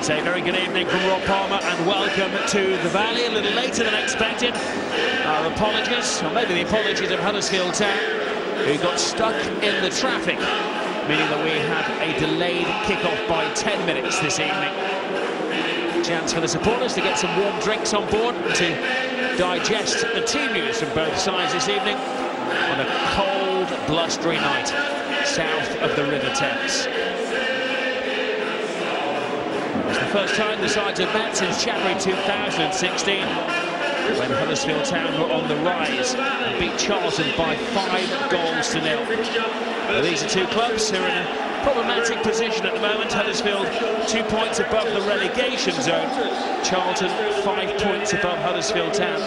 Say very good evening from Rob Palmer and welcome to the Valley. A little later than expected. Our apologies, or maybe the apologies of Huddersfield Town, who got stuck in the traffic, meaning that we had a delayed kick-off by 10 minutes this evening. Chance for the supporters to get some warm drinks on board to digest the team news from both sides this evening on a cold, blustery night south of the River Thames. It's the first time the sides have met since January 2016, when Huddersfield Town were on the rise and beat Charlton by 5 goals to 0. Well, these are two clubs who are in a problematic position at the moment. Huddersfield 2 points above the relegation zone. Charlton 5 points above Huddersfield Town,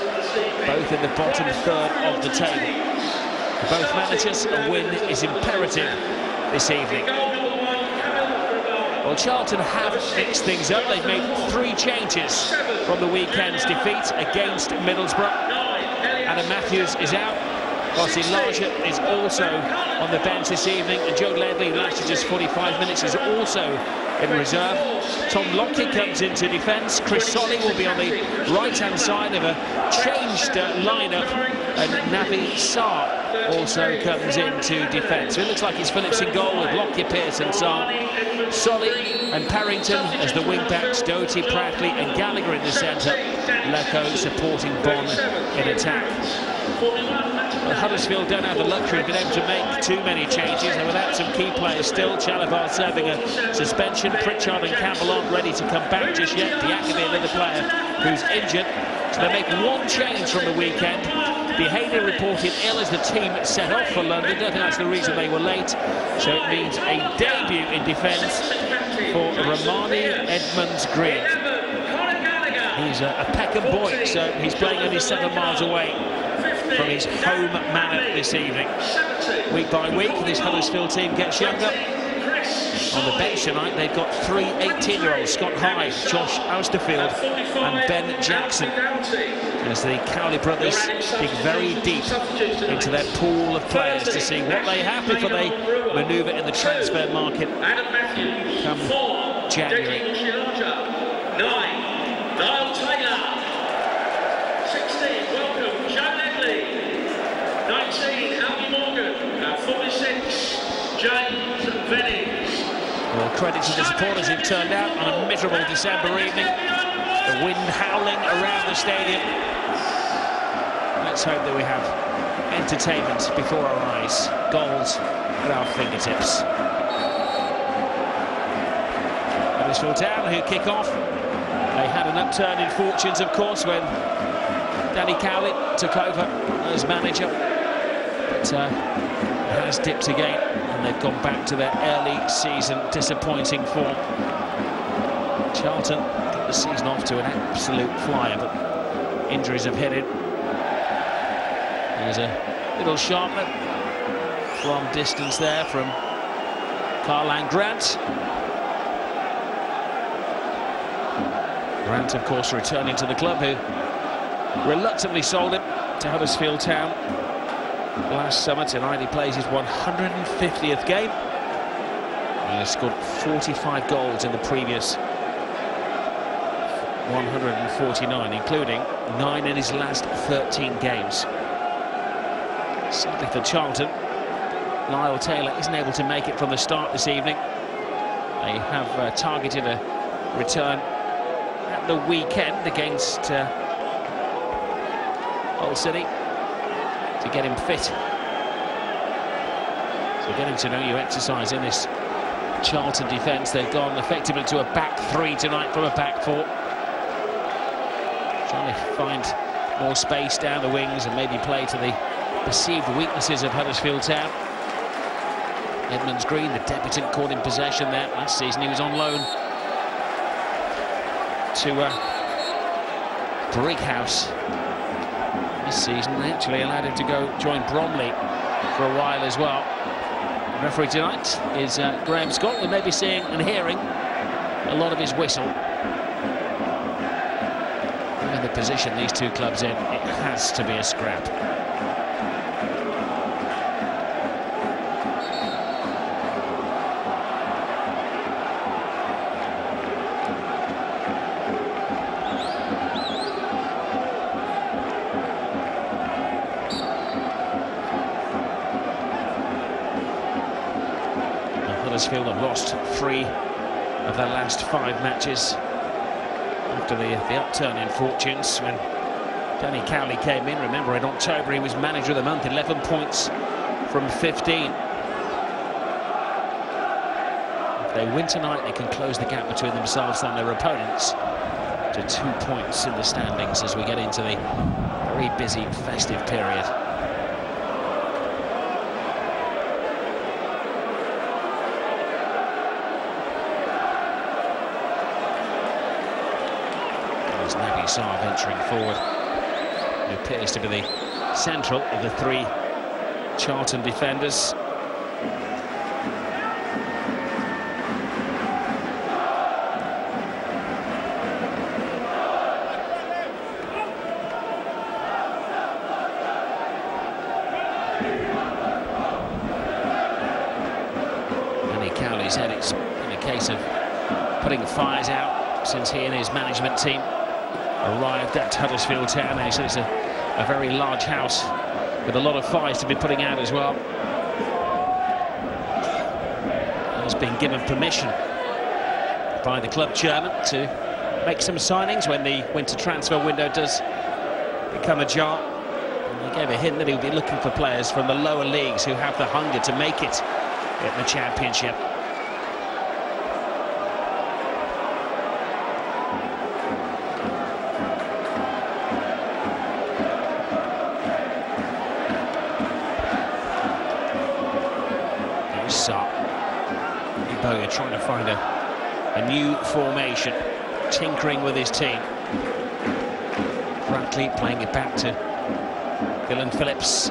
both in the bottom third of the table. For both managers, a win is imperative this evening. Well, Charlton have fixed things up. They've made 3 changes from the weekend's defeat against Middlesbrough. Adam Matthews is out. Rossi Larger is also on the bench this evening, and Joe Ledley, who lasted just 45 minutes, is also in reserve. Tom Lockyer comes into defence. Chris Solly will be on the right-hand side of a changed lineup, and Navi Sarr also comes into defence. So it looks like it's Phillips in goal with Lockyer, Pearce and Sarr. Solly and Parrington as the wing-backs, Doty, Prattley and Gallagher in the centre. Lecco supporting Bond in attack. Well, Huddersfield don't have the luxury of being able to make too many changes. They're without some key players still. Chalabar serving a suspension. Pritchard and Campbell aren't ready to come back just yet. Diakaby, another player who's injured. So they make 1 change from the weekend. Behaviour reported ill as the team set off for London. I don't think that's the reason they were late. So it means a debut in defence for Romani Edmonds-Green. He's a Peckham boy, so he's playing only 7 miles away from his home manor this evening. Week by week, this Huddersfield team gets younger. On the bench tonight, they've got 3 18-year-olds, Scott Hyde, Josh Austerfield and Ben Jackson, as the Cowley brothers dig very deep into their pool of players to see what they have before they manoeuvre in the transfer market come January. 9, Niall Taylor. 16, welcome, Joe Ledley. 19, Alfie Morgan. 46, James Venning. Well, credit to the supporters who've turned out on a miserable December evening. The wind howling around the stadium. Let's hope that we have entertainment before our eyes, goals at our fingertips. Huddersfield Town, who kick off. They had an upturn in fortunes, of course, when Danny Cowley took over as manager. But it has dipped again, and they've gone back to their early season disappointing form. Charlton got the season off to an absolute flyer, but injuries have hit it. There's a little sharpener from distance there from Karlan Grant. Grant, of course, returning to the club, who reluctantly sold him to Huddersfield Town last summer. Tonight he plays his 150th game. He has scored 45 goals in the previous 149, including 9 in his last 13 games. Sadly for Charlton, Niall Taylor isn't able to make it from the start this evening. They have targeted a return at the weekend against Hull City to get him fit. So getting to know you exercise in this Charlton defence. They've gone effectively to a back 3 tonight from a back 4. Trying to find more space down the wings and maybe play to the perceived weaknesses of Huddersfield Town. Edmonds-Green, the debutant, caught in possession there. Last season he was on loan to Brighouse. This season they actually allowed him to go join Bromley for a while as well. The referee tonight is Graham Scott. We may be seeing and hearing a lot of his whistle. In the position these two clubs in, it has to be a scrap. Huddersfield have lost 3 of their last 5 matches after the upturn in fortunes when Daly came in. Remember, in October he was manager of the month, 11 points from 15. If they win tonight, they can close the gap between themselves and their opponents to 2 points in the standings as we get into the very busy festive period. There's Naby Sarr venturing forward, who appears to be the central of the 3 Charlton defenders. Said it's been a case of putting fires out since he and his management team arrived at Huddersfield Town. And he said it's a very large house with a lot of fires to be putting out as well. He's been given permission by the club chairman to make some signings when the winter transfer window does become ajar. And he gave a hint that he'll be looking for players from the lower leagues who have the hunger to make it in the Championship. You're trying to find a new formation, tinkering with his team. Bradley playing it back to Dylan Phillips.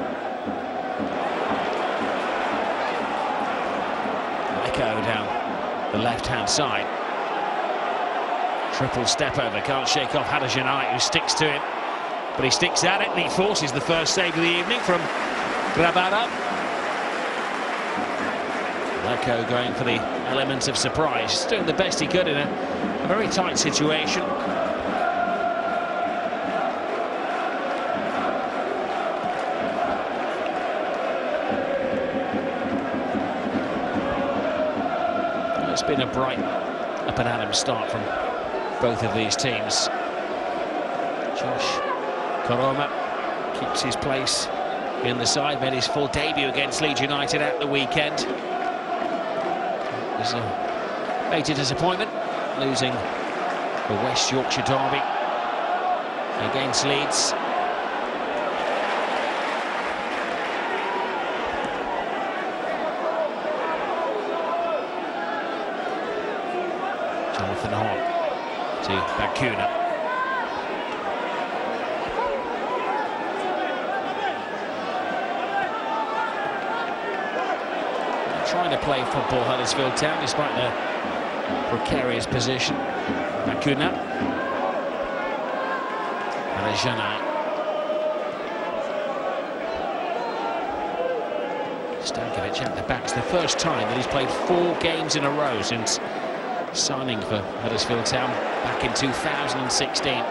Echo down the left-hand side. Triple step over, can't shake off Huddersfield, who sticks to it. But he sticks at it and he forces the first save of the evening from Grabada. Echo going for the element of surprise. He's doing the best he could in a very tight situation. It's been a bright up-and-at-'em start from both of these teams. Josh Koroma keeps his place in the side, made his full debut against Leeds United at the weekend. It was a major disappointment, losing the West Yorkshire derby against Leeds. Jonathan Hogg to Bakuna. Trying to play football, Huddersfield Town, despite their precarious position. Bakuna. Arejana. Stankovic at the back. It's the first time that he's played 4 games in a row since signing for Huddersfield Town back in 2016.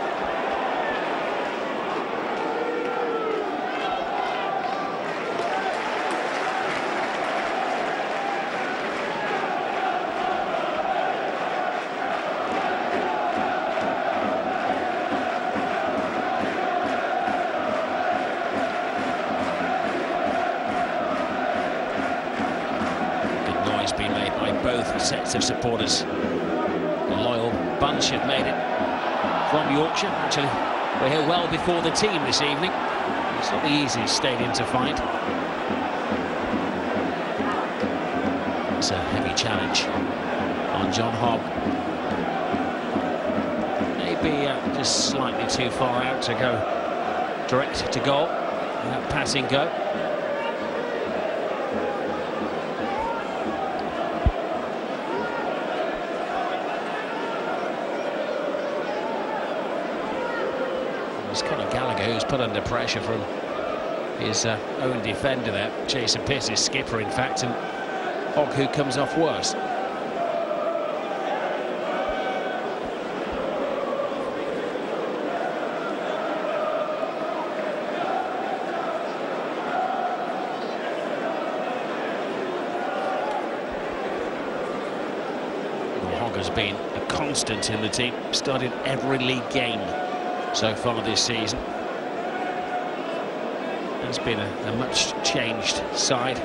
Been made by both sets of supporters. The loyal bunch have made it from Yorkshire. Actually, we're here well before the team this evening. It's not the easiest stadium to find. It's a heavy challenge on John Hogg. Maybe just slightly too far out to go direct to goal. That passing go. Who's put under pressure from his own defender there, Jason Pierce, his skipper in fact, and Hogg who comes off worse. has been a constant in the team, started every league game so far this season. It's been a much changed side.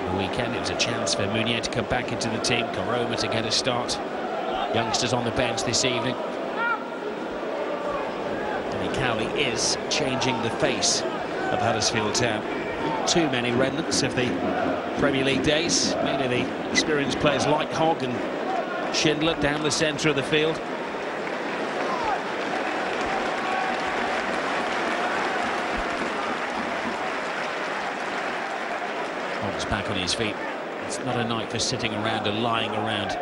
The weekend, it was a chance for Meunier to come back into the team, Karoma to get a start. Youngsters on the bench this evening. And Cowley is changing the face of Huddersfield Town. Not too many remnants of the Premier League days, mainly the experienced players like Hogg and Schindler down the centre of the field. Hogg's back on his feet. It's not a night for sitting around and lying around.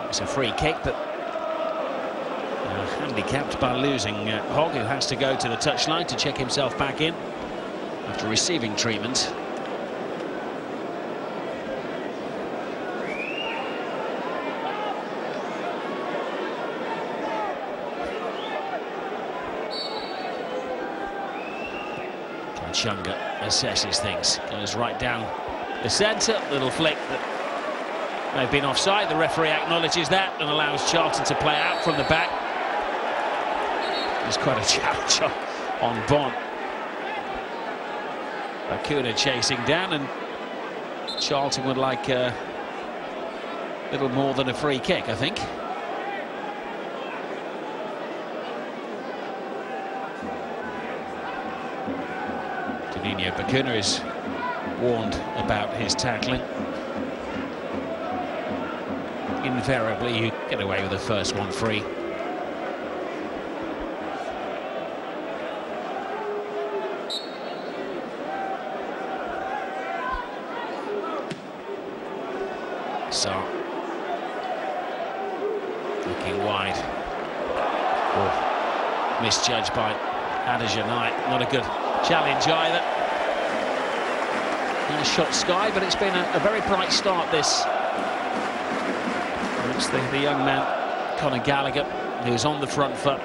It's a free kick, but handicapped by losing Hogg, who has to go to the touchline to check himself back in after receiving treatment. Chunga assesses things, goes right down the centre, little flick that may have been offside. The referee acknowledges that and allows Charlton to play out from the back. There's quite a challenge on Bond. Bakuna chasing down, and Charlton would like a little more than a free kick, I think. Bakuna is warned about his tackling. Invariably, you get away with the first one free. So, looking wide. Oh, misjudged by Adejanai. Not a good challenge either. And a shot sky, but it's been a very bright start, this. And it's the young man, Conor Gallagher, who's on the front foot.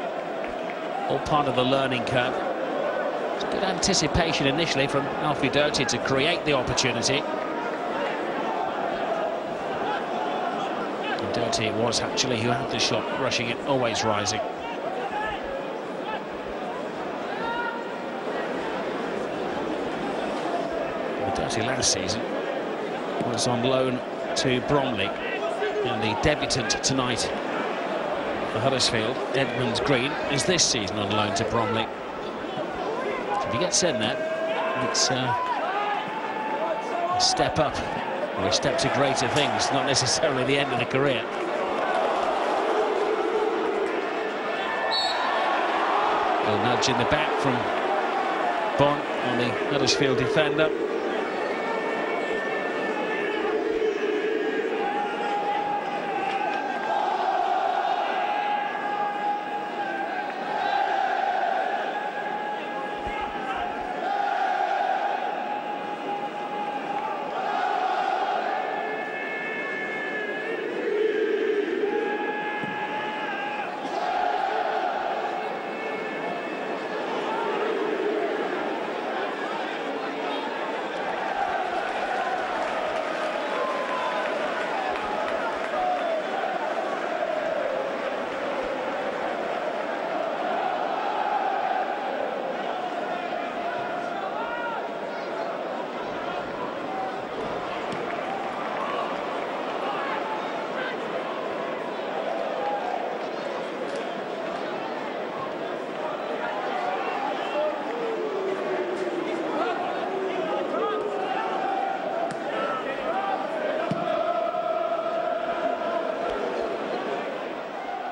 All part of the learning curve. It's good anticipation initially from Alfie Doherty to create the opportunity. And Doherty it was actually who had the shot, rushing it, always rising. Last season was on loan to Bromley, and the debutant tonight for Huddersfield, Edmund Green, is this season on loan to Bromley. So if he gets in there, it's a step up or a step to greater things, not necessarily the end of the career. A little nudge in the back from Bond on the Huddersfield defender.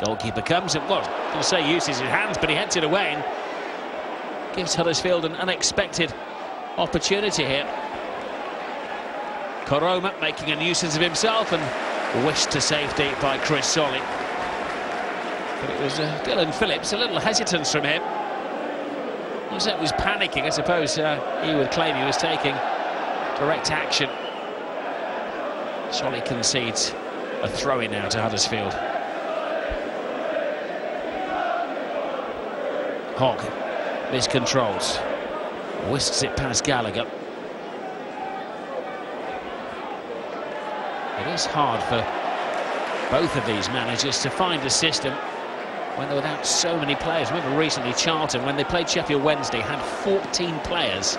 Goalkeeper comes and, well, I'm going to say uses his hands, but he heads it away and gives Huddersfield an unexpected opportunity here. Karoma making a nuisance of himself and wished to safety by Chris Solly. But it was Dylan Phillips, a little hesitance from him. He was panicking, I suppose. He would claim he was taking direct action. Solly concedes a throw-in now to Huddersfield. Hogg miscontrols. Whisks it past Gallagher. It is hard for both of these managers to find a system when they're without so many players. Remember recently Charlton, when they played Sheffield Wednesday, had 14 players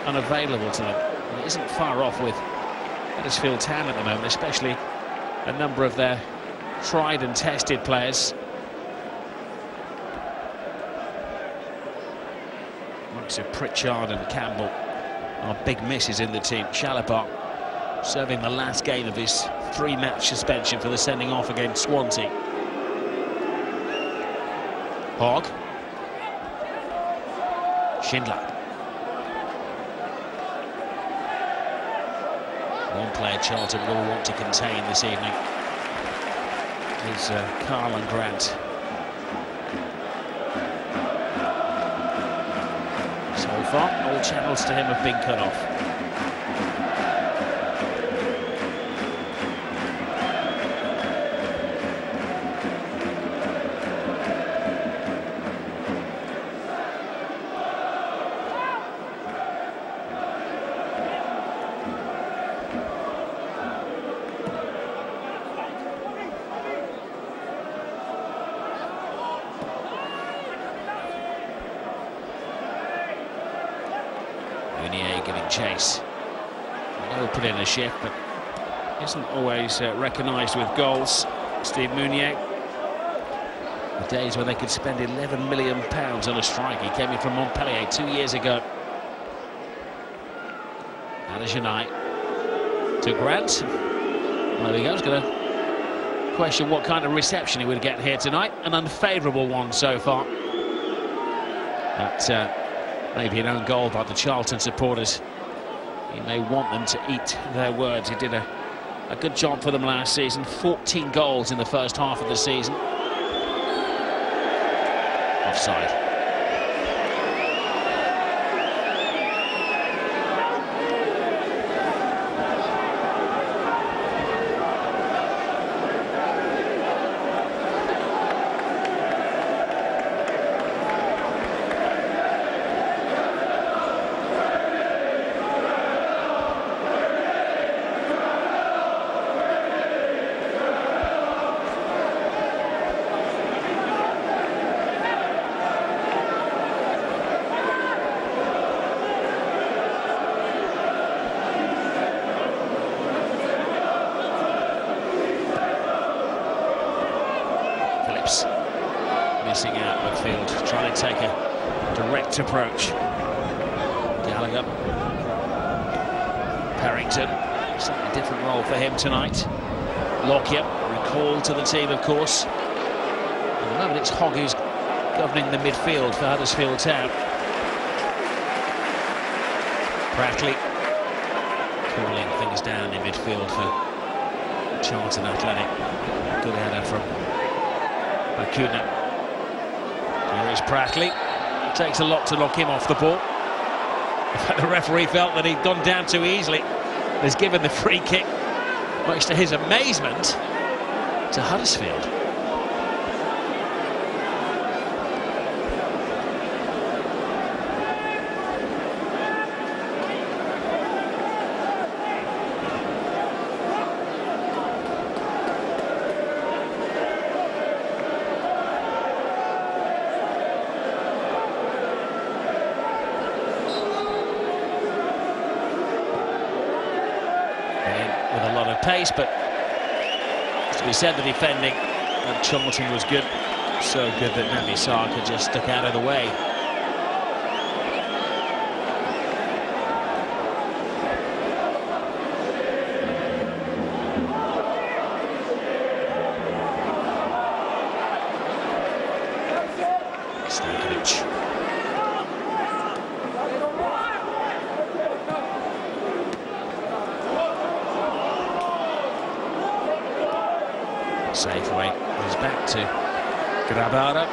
unavailable to them. And it isn't far off with Huddersfield Town at the moment, especially a number of their tried and tested players. So Pritchard and Campbell are big misses in the team. Chalobah serving the last game of his 3-match suspension for the sending off against Swansea. Hogg. Schindler. One player Charlton will want to contain this evening is Karlan Grant. So far, all channels to him have been cut off. Giving chase. He'll put in a shift, but isn't always recognised with goals. Steve Mounier. The days when they could spend £11 million on a strike. He came in from Montpellier 2 years ago. Janai to Grant. There we go. I was going to question what kind of reception he would get here tonight. An unfavourable one so far. But maybe an own goal by the Charlton supporters. He may want them to eat their words. He did a good job for them last season. 14 goals in the first half of the season. Offside. Missing out midfield, trying to take a direct approach. Gallagher. Perrington, slightly different role for him tonight. Lockyer, recalled to the team, of course. At the moment, it's Hogg who's governing the midfield for Huddersfield Town. Prattley cooling things down in midfield for Charlton Athletic. Good header from Bakuna. Here is Prattley. It takes a lot to knock him off the ball. In fact, the referee felt that he'd gone down too easily. He's given the free kick, much to his amazement, to Huddersfield. With a lot of pace, but as we said, the defending at Charlton was good. So good that Naby Sarkar just stuck out of the way. Stankovic. Safeway is back to Grabara.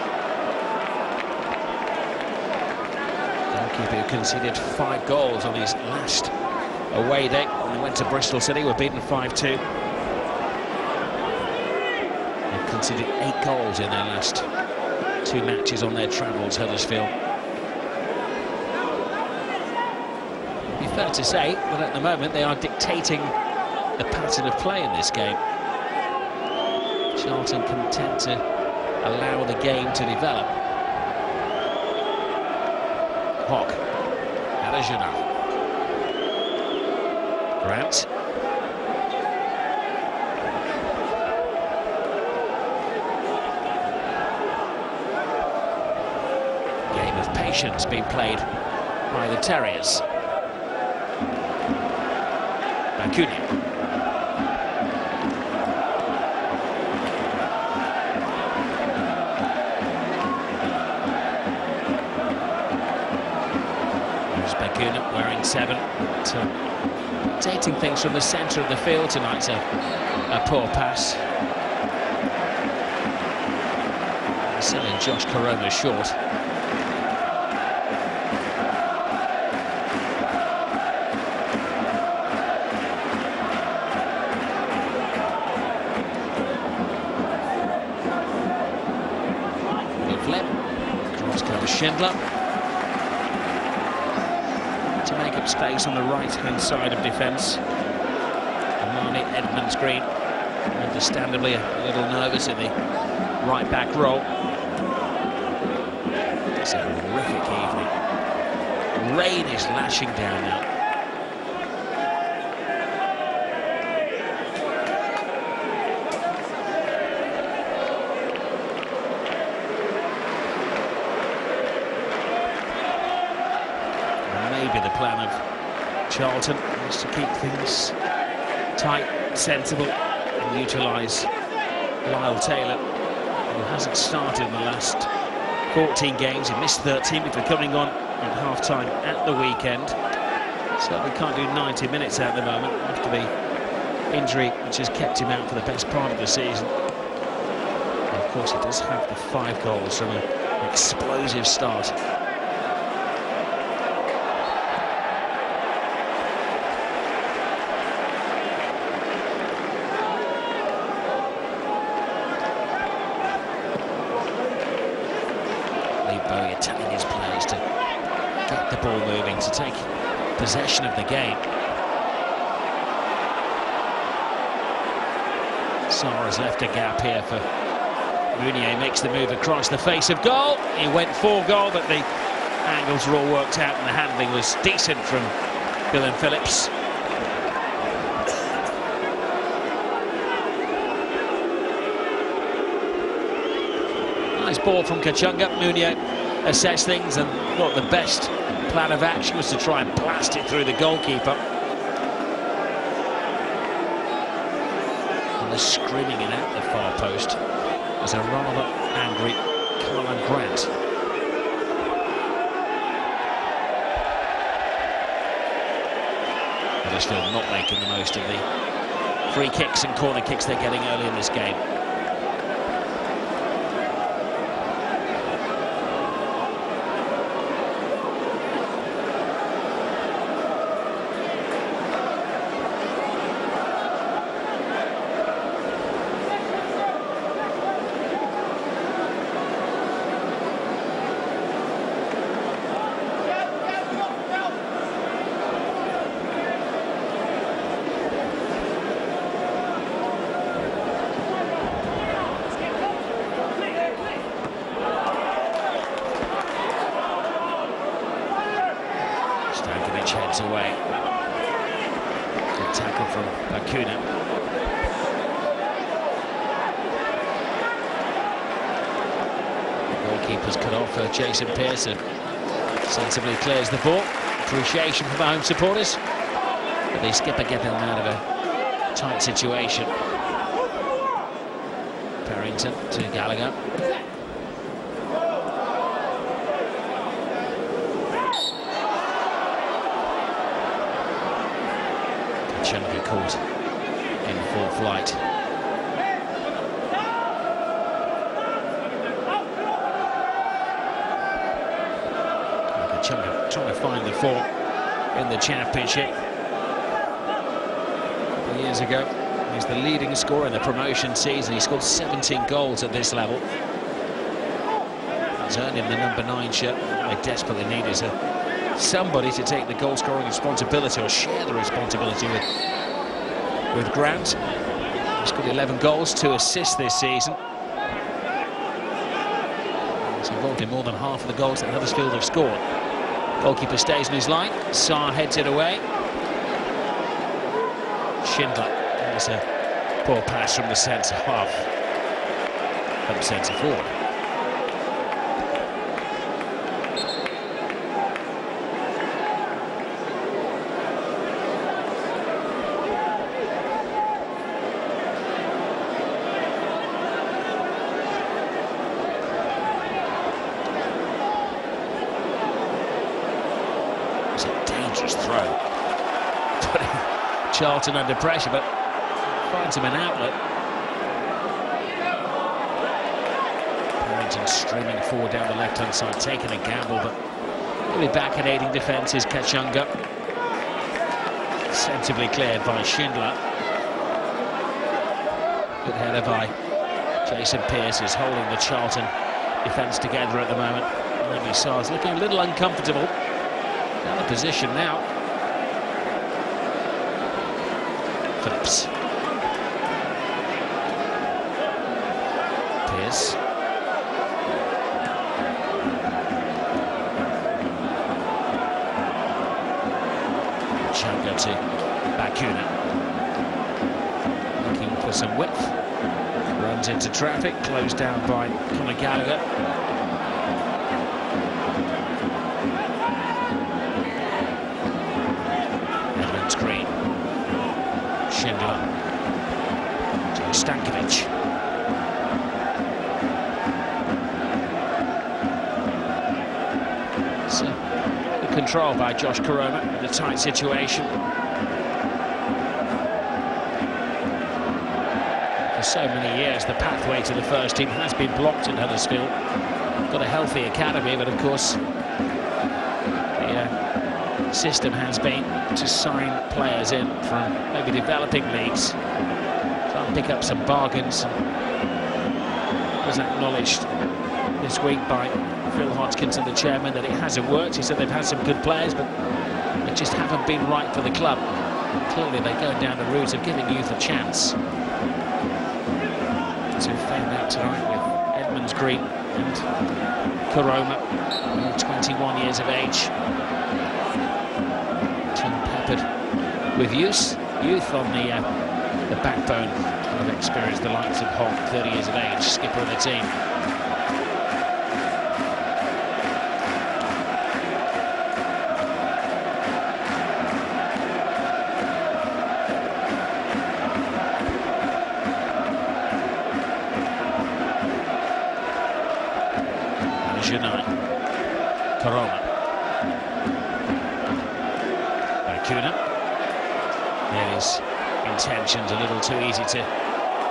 Goalkeeper who conceded 5 goals on his last away day when they went to Bristol City, were beaten 5-2. They've conceded 8 goals in their last 2 matches on their travels, Huddersfield. fair to say that at the moment they are dictating the pattern of play in this game. Charlton can tend to allow the game to develop. Hawk, Adajuna, Grant. Game of patience being played by the Terriers. Bakuni. Bakuna wearing 7. Dating things from the centre of the field tonight. A poor pass. Selling Josh Corona short. Cross cover Schindler. To make up space on the right-hand side of defence. Amani Edmonds Green, understandably a little nervous in the right-back role. It's a horrific evening. Rain is lashing down now. Maybe the plan of Charlton is to keep things tight, sensible, and utilise Lyle Taylor, who hasn't started in the last 14 games. He missed 13 before coming on at half-time at the weekend. Certainly can't do 90 minutes at the moment after the injury which has kept him out for the best part of the season. And of course, he does have the 5 goals from an explosive start. Bowie telling his players to get the ball moving, to take possession of the game. Sarah's left a gap here for Mounier, makes the move across the face of goal. He went for goal, but the angles were all worked out and the handling was decent from Bill and Phillips. Nice ball from Kachunga. Mounier assessed things and thought the best plan of action was to try and blast it through the goalkeeper. And the screaming in at the far post was a rather angry Colin Grant. Huddersfield not making the most of the free kicks and corner kicks they're getting early in this game. Heads away. Good tackle from Bakuna. Goalkeeper's cut off for Jason Pearson. Sensibly clears the ball. Appreciation from the home supporters. But the skipper getting them out of a tight situation. Perrington to Gallagher. Kachunga caught in full flight. Kachunga trying to find the form in the Championship. A couple of years ago, he's the leading scorer in the promotion season. He scored 17 goals at this level. He's earning the number 9 shirt. They desperately need is a somebody to take the goal-scoring responsibility or share the responsibility with Grant. He's got 11 goals, 2 assists this season. He's involved in more than half of the goals that Huddersfield have scored. Goalkeeper stays in his line. Sarr heads it away. Schindler. There's a poor pass from the centre-half. From centre-forward. It's a dangerous throw. Putting Charlton under pressure, but finds him an outlet. Paddington streaming forward down the left-hand side, taking a gamble, but he'll be back in aiding defence is Kachunga. Sensibly cleared by Schindler. Good header by Jason Pearce, is holding the Charlton defence together at the moment. Maybe Sarr's looking a little uncomfortable. Out of position now. Phillips. Pearce. Changa to Bakuna. Looking for some width. Runs into traffic, closed down by Conor Gallagher. Green. Schindler to Stankovic. So, good control by Josh Koroma in a tight situation. For so many years, the pathway to the first team has been blocked in Huddersfield. Got a healthy academy, but of course, the system has been to sign players in from maybe developing leagues, try and pick up some bargains. It was acknowledged this week by Phil Hodgkinson, the chairman, that it hasn't worked. He said they've had some good players, but they just haven't been right for the club. Clearly they're going down the route of giving youth a chance. So we found out tonight with Edmonds Green and Koroma, 21 years of age. With youth on the backbone of experience, the likes of Holt, 30 years of age, skipper of the team. Janai, Koroma, Bakuna. His intentions a little too easy to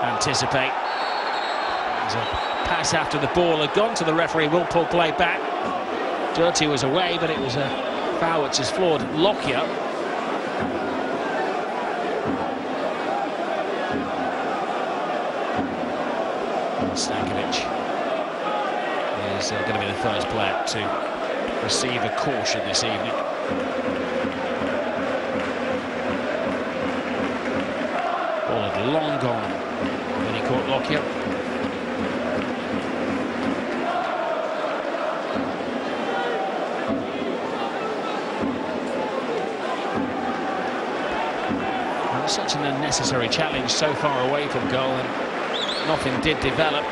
anticipate. There's a pass after the ball had gone to the referee, will pull play back. Dirty was away, but it was a foul which has floored Lockyer. Stankovic is going to be the first player to receive a caution this evening. Long gone when he caught Lockyer. Well, such an unnecessary challenge so far away from goal, and nothing did develop.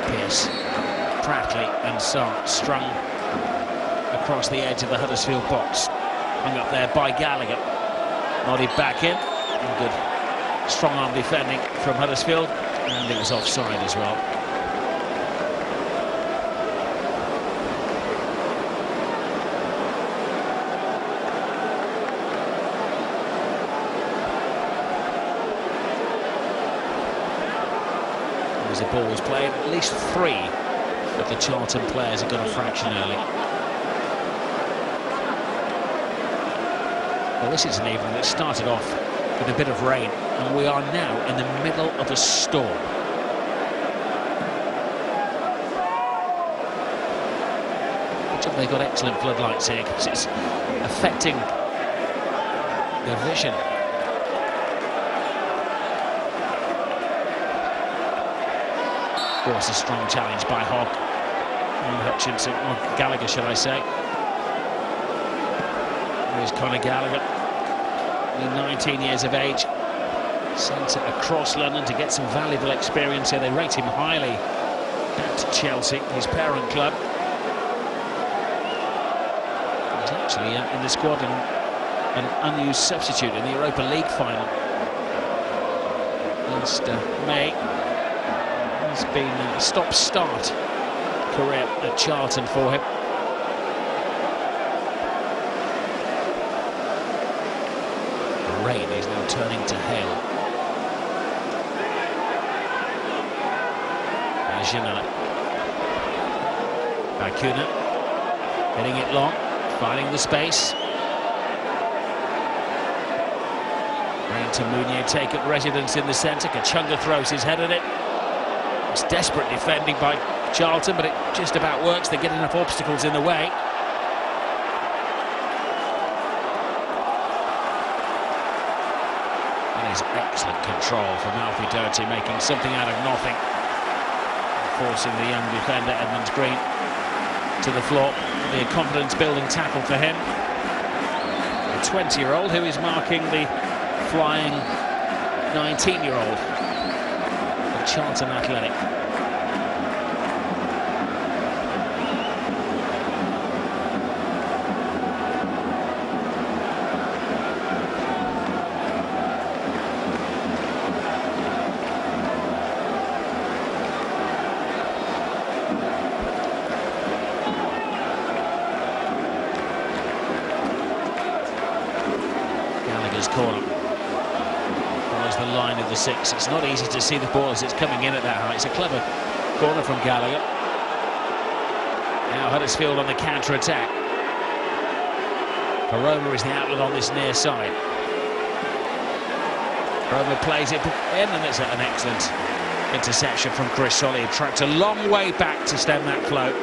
Pearce, Pratley and Sarr strung across the edge of the Huddersfield box. Hung up there by Gallagher. Nodded back in. And good strong arm defending from Huddersfield. And it was offside as well. As the ball was played, at least 3 of the Charlton players have got a fraction early. Well, this is an evening that started off with a bit of rain. And we are now in the middle of a storm. They've got excellent floodlights here because it's affecting the vision. Of course, a strong challenge by Hogg and Hutchinson, or Gallagher, shall I say. Here's Conor Gallagher, only 19 years of age, sent across London to get some valuable experience here. They rate him highly at Chelsea, his parent club. He's actually in the squad and an unused substitute in the Europa League final against May. It's been a stop-start career at Charlton for him. The rain is now turning to hail. Janela. Bakuna hitting it long, finding the space. Rain Mounier take up residence in the centre. Kachunga throws his head at it. It's desperate defending by Charlton, but it just about works. They get enough obstacles in the way. That is excellent control from Alfie Doherty, making something out of nothing, forcing the young defender Edmonds Green to the floor. Be a confidence-building tackle for him. A 20-year-old who is marking the flying 19-year-old of Charlton Athletic. Corner follows the line of the six. It's not easy to see the ball as it's coming in at that height. It's a clever corner from Gallagher. Now Huddersfield on the counter-attack. Paroma is the outlet on this near side. Paroma plays it in, and it's an excellent interception from Chris Solly. He tracked a long way back to stem that flow.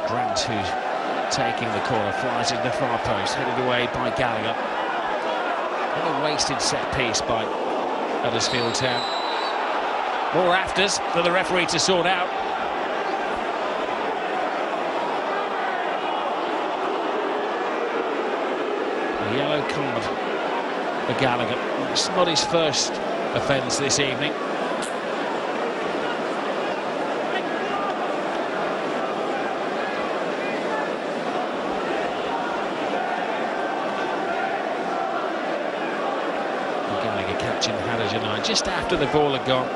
Grant, who's taking the corner, flies into the far post, headed away by Gallagher. What a wasted set piece by Huddersfield Town. More afters for the referee to sort out. A yellow card for Gallagher. It's not his first offence this evening. Catching Huddersfield just after the ball had gone.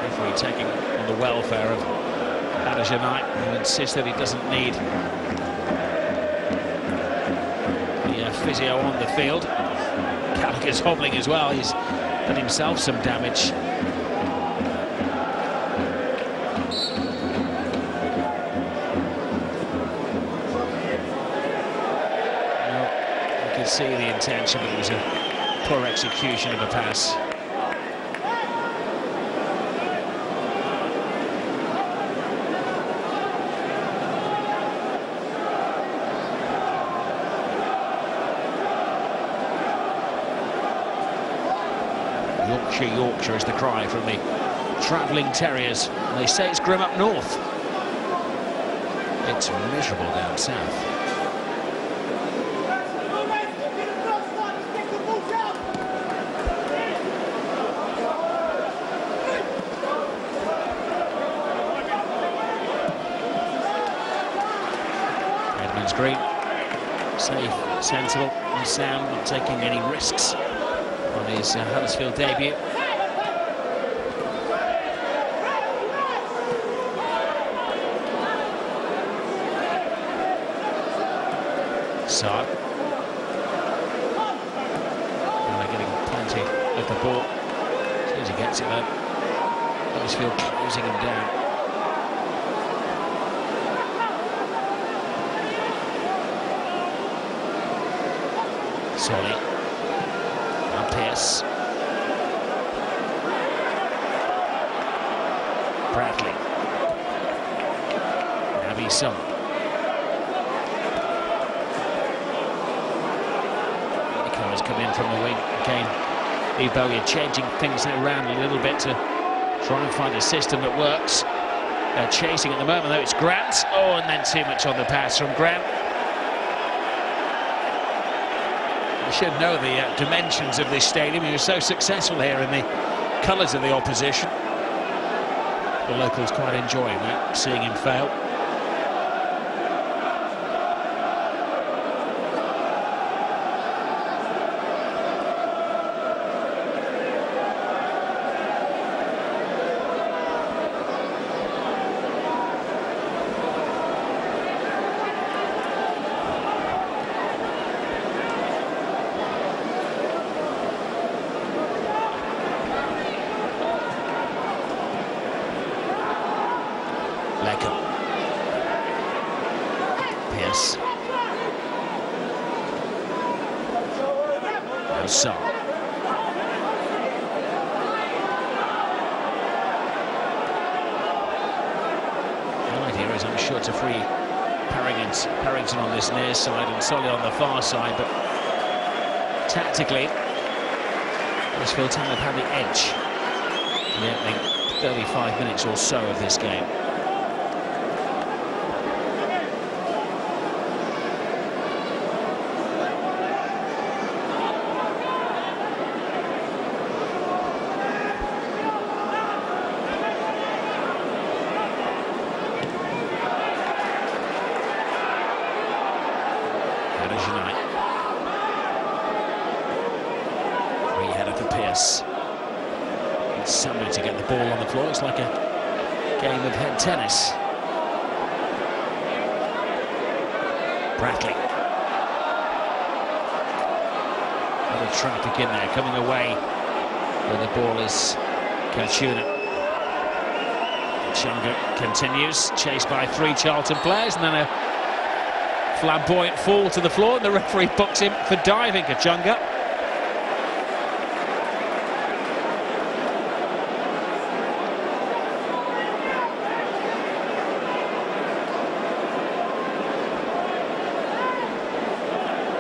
Referee taking on the welfare of Huddersfield, who insists that he doesn't need physio on the field. Gallagher's hobbling as well. He's done himself some damage. Well, you can see the intention, but it was a poor execution of a pass. Yorkshire, Yorkshire is the cry from the travelling Terriers. And they say it's grim up north. It's miserable down south. Edmonds Green, safe, sensible and sound, not taking any risks on his Huddersfield debut. Saad. They're getting plenty of the ball. As soon as he gets it though, Huddersfield closing him down. Solly. Now Pearce. Bradley. Naby Son. Nico's come in from the wing again. Ebolia changing things around a little bit to try and find a system that works. Chasing at the moment though, it's Grant. Oh, and then too much on the pass from Grant. You should know the dimensions of this stadium. He was so successful here in the colours of the opposition. The locals quite enjoying that, seeing him fail. Pearce. Now Son. The idea is, I'm sure, to free Parrington on this near side and Solly on the far side, but tactically, Huddersfield Town have had the edge in the opening 35 minutes or so of this game. Free header for Pearce. Needs somebody to get the ball on the floor. It's like a game of head tennis. Bradley. A lot of traffic in there, coming away where the ball is Kachuna. Chunga continues, chased by 3 Charlton players, and then a flamboyant fall to the floor, and the referee books him for diving. Kachunga.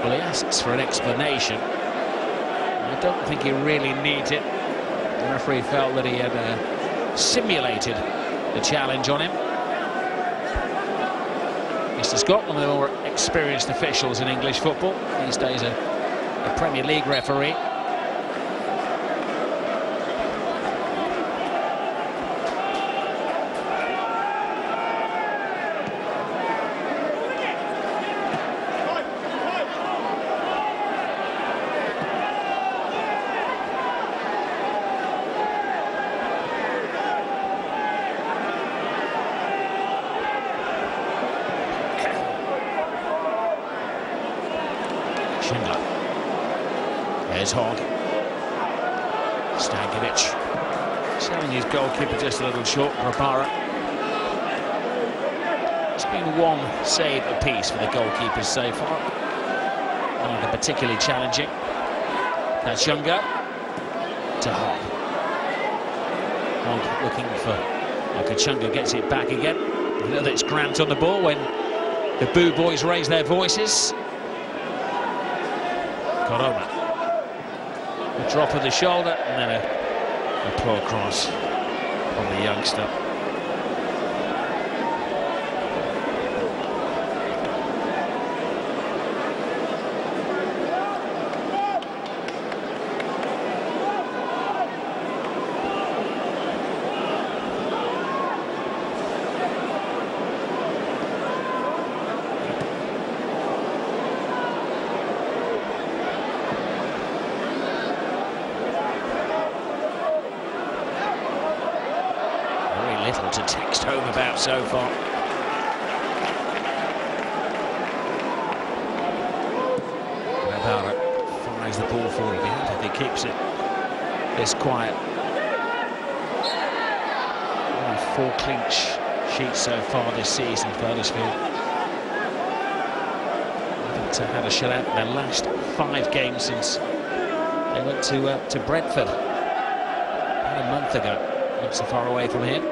Well, he asks for an explanation. I don't think he really needs it. The referee felt that he had simulated the challenge on him. Mr. Scott, one of the more experienced officials in English football, these days a Premier League referee. Schindler. There's Hogg. Stankovic. Selling his goalkeeper just a little short. Rabara. It's been 1 save apiece for the goalkeepers so far. None of them particularly challenging. That's Kachunga to Hogg. Hogg looking for... Kachunga gets it back again. You know that it's Grant on the ball when the Boo Boys raise their voices. Corona. A drop of the shoulder and then a poor cross from the youngster. so far. Navarra fires the ball forward. He'll be happy if he keeps it this quiet. Only 4 clean sheets so far this season for Huddersfield. Had a shutout in their last 5 games since they went to Brentford about a month ago. Not so far away from here.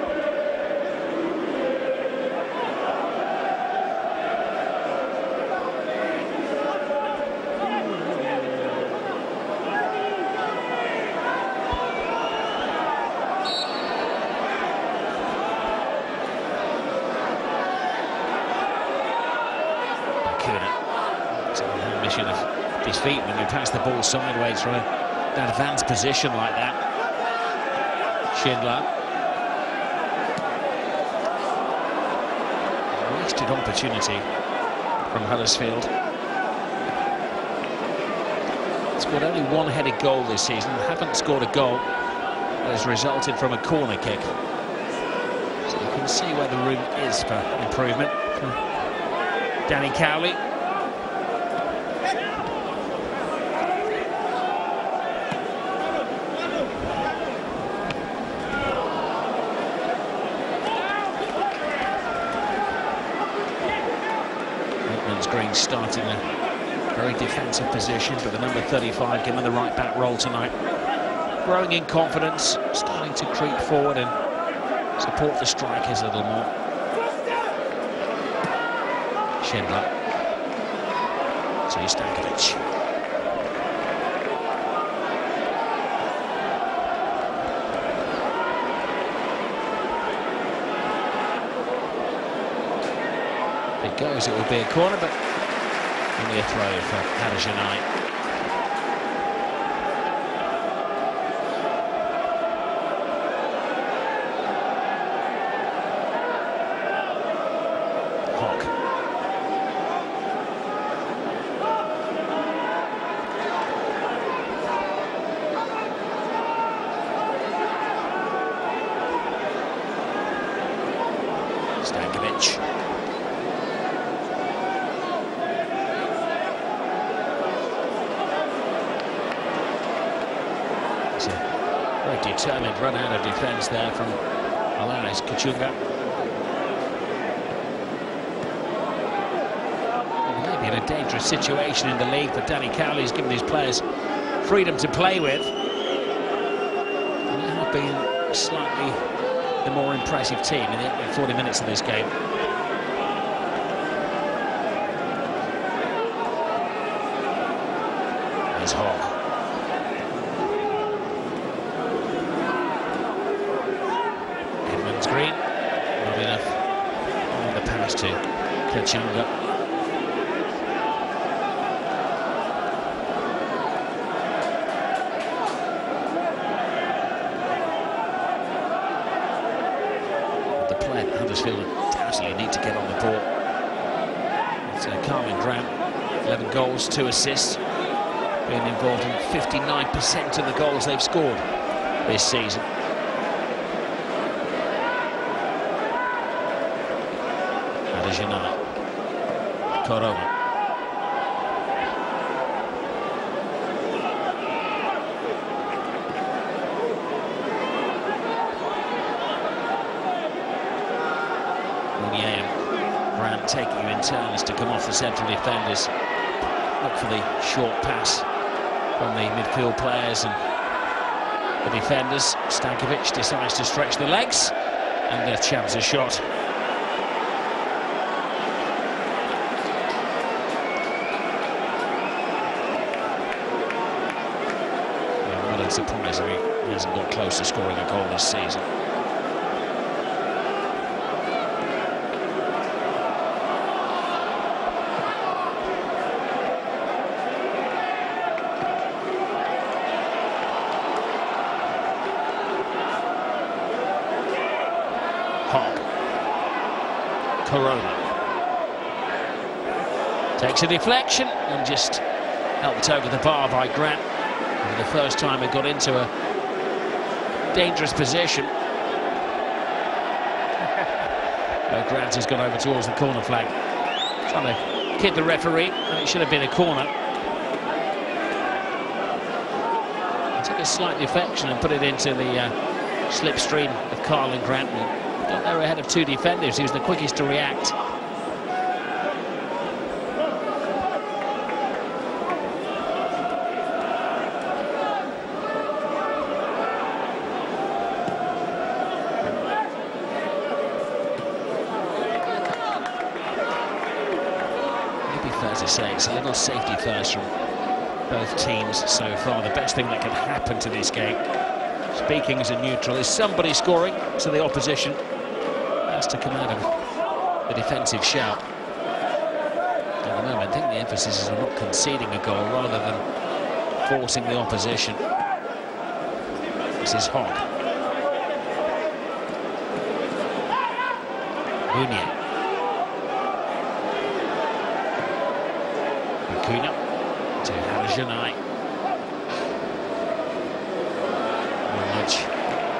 Mission of defeat when you pass the ball sideways from an advanced position like that. Schindler. Wasted opportunity from Huddersfield. Scored only 1 headed goal this season. Haven't scored a goal that has resulted from a corner kick. So you can see where the room is for improvement. Danny Cowley. Green starting a very defensive position, but the number 35 given the right back role tonight. Growing in confidence, starting to creep forward and support the strikers a little more. Schindler. To Stankovic. If it goes, it will be a corner, but only a throw for Huddersfield. Stankovic. It's a very determined run out of defence there from Alanis Kachunga. Maybe in a dangerous situation in the league, but Danny Cowley's given his players freedom to play with. And they have been slightly the more impressive team in the opening 40 minutes of this game. There's Hogg. Edmonds Green, not enough on the pass to Kachunga. Huddersfield undoubtedly need to get on the ball. It's Carwyn Grant, 11 goals, 2 assists, being involved in 59% of the goals they've scored this season. Adesina, Corona. Grant taking you in turns to come off the central defenders. Look for the short pass from the midfield players and the defenders. Stankovic decides to stretch the legs and the chance a shot. I'm not surprised if he hasn't got close to scoring a goal this season. Corona takes a deflection and just helped over the bar by Grant. And for the first time it got into a dangerous position. Grant has gone over towards the corner flag, trying to kid the referee, and it should have been a corner. He took a slight deflection and put it into the slipstream of Charlton Grant. Got there ahead of two defenders. He was the quickest to react. To say it's a little safety first from both teams so far. The best thing that could happen to this game, speaking as a neutral, is somebody scoring so the opposition has to come out of the defensive shout. At the moment, I think the emphasis is on not conceding a goal rather than forcing the opposition. This is Hogg. Munier. Kuna to Harajanai. Nudge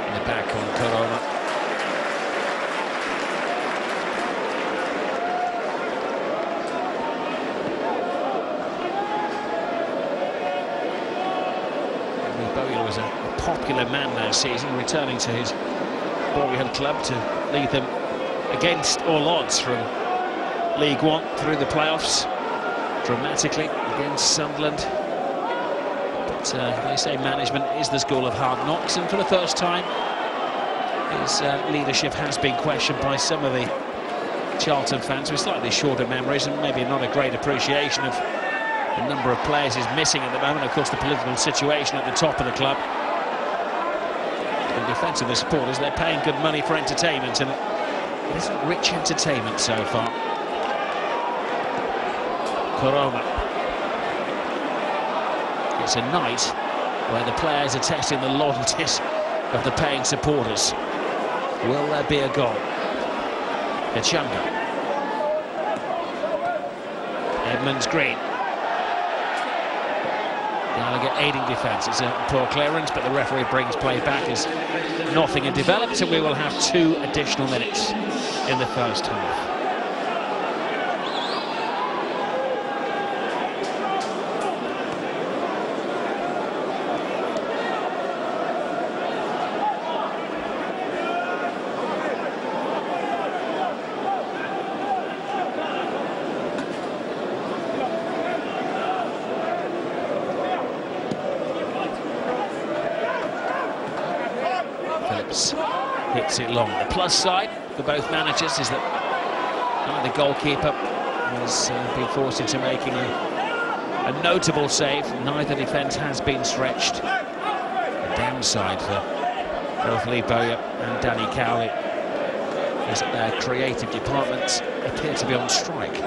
in the back on Corona. Bowyer was a popular man last season, returning to his boyhood club to lead them against all odds from League One through the playoffs. Dramatically against Sunderland, but they say management is the school of hard knocks, and for the first time his leadership has been questioned by some of the Charlton fans with slightly shorter memories and maybe not a great appreciation of the number of players he's missing at the moment. Of course, the political situation at the top of the club. In defence of the supporters, they're paying good money for entertainment, and it isn't rich entertainment so far. Corona. It's a night where the players are testing the loyalties of the paying supporters. Will there be a goal? Kachunga. Edmonds Green. Gallagher aiding defence. It's a poor clearance, but the referee brings play back as nothing had developed, and we will have 2 additional minutes in the first half. Hits it long. The plus side for both managers is that neither goalkeeper has been forced into making a notable save. Neither defence has been stretched. The downside for both Lee Bowyer and Danny Cowley is that their creative departments appear to be on strike.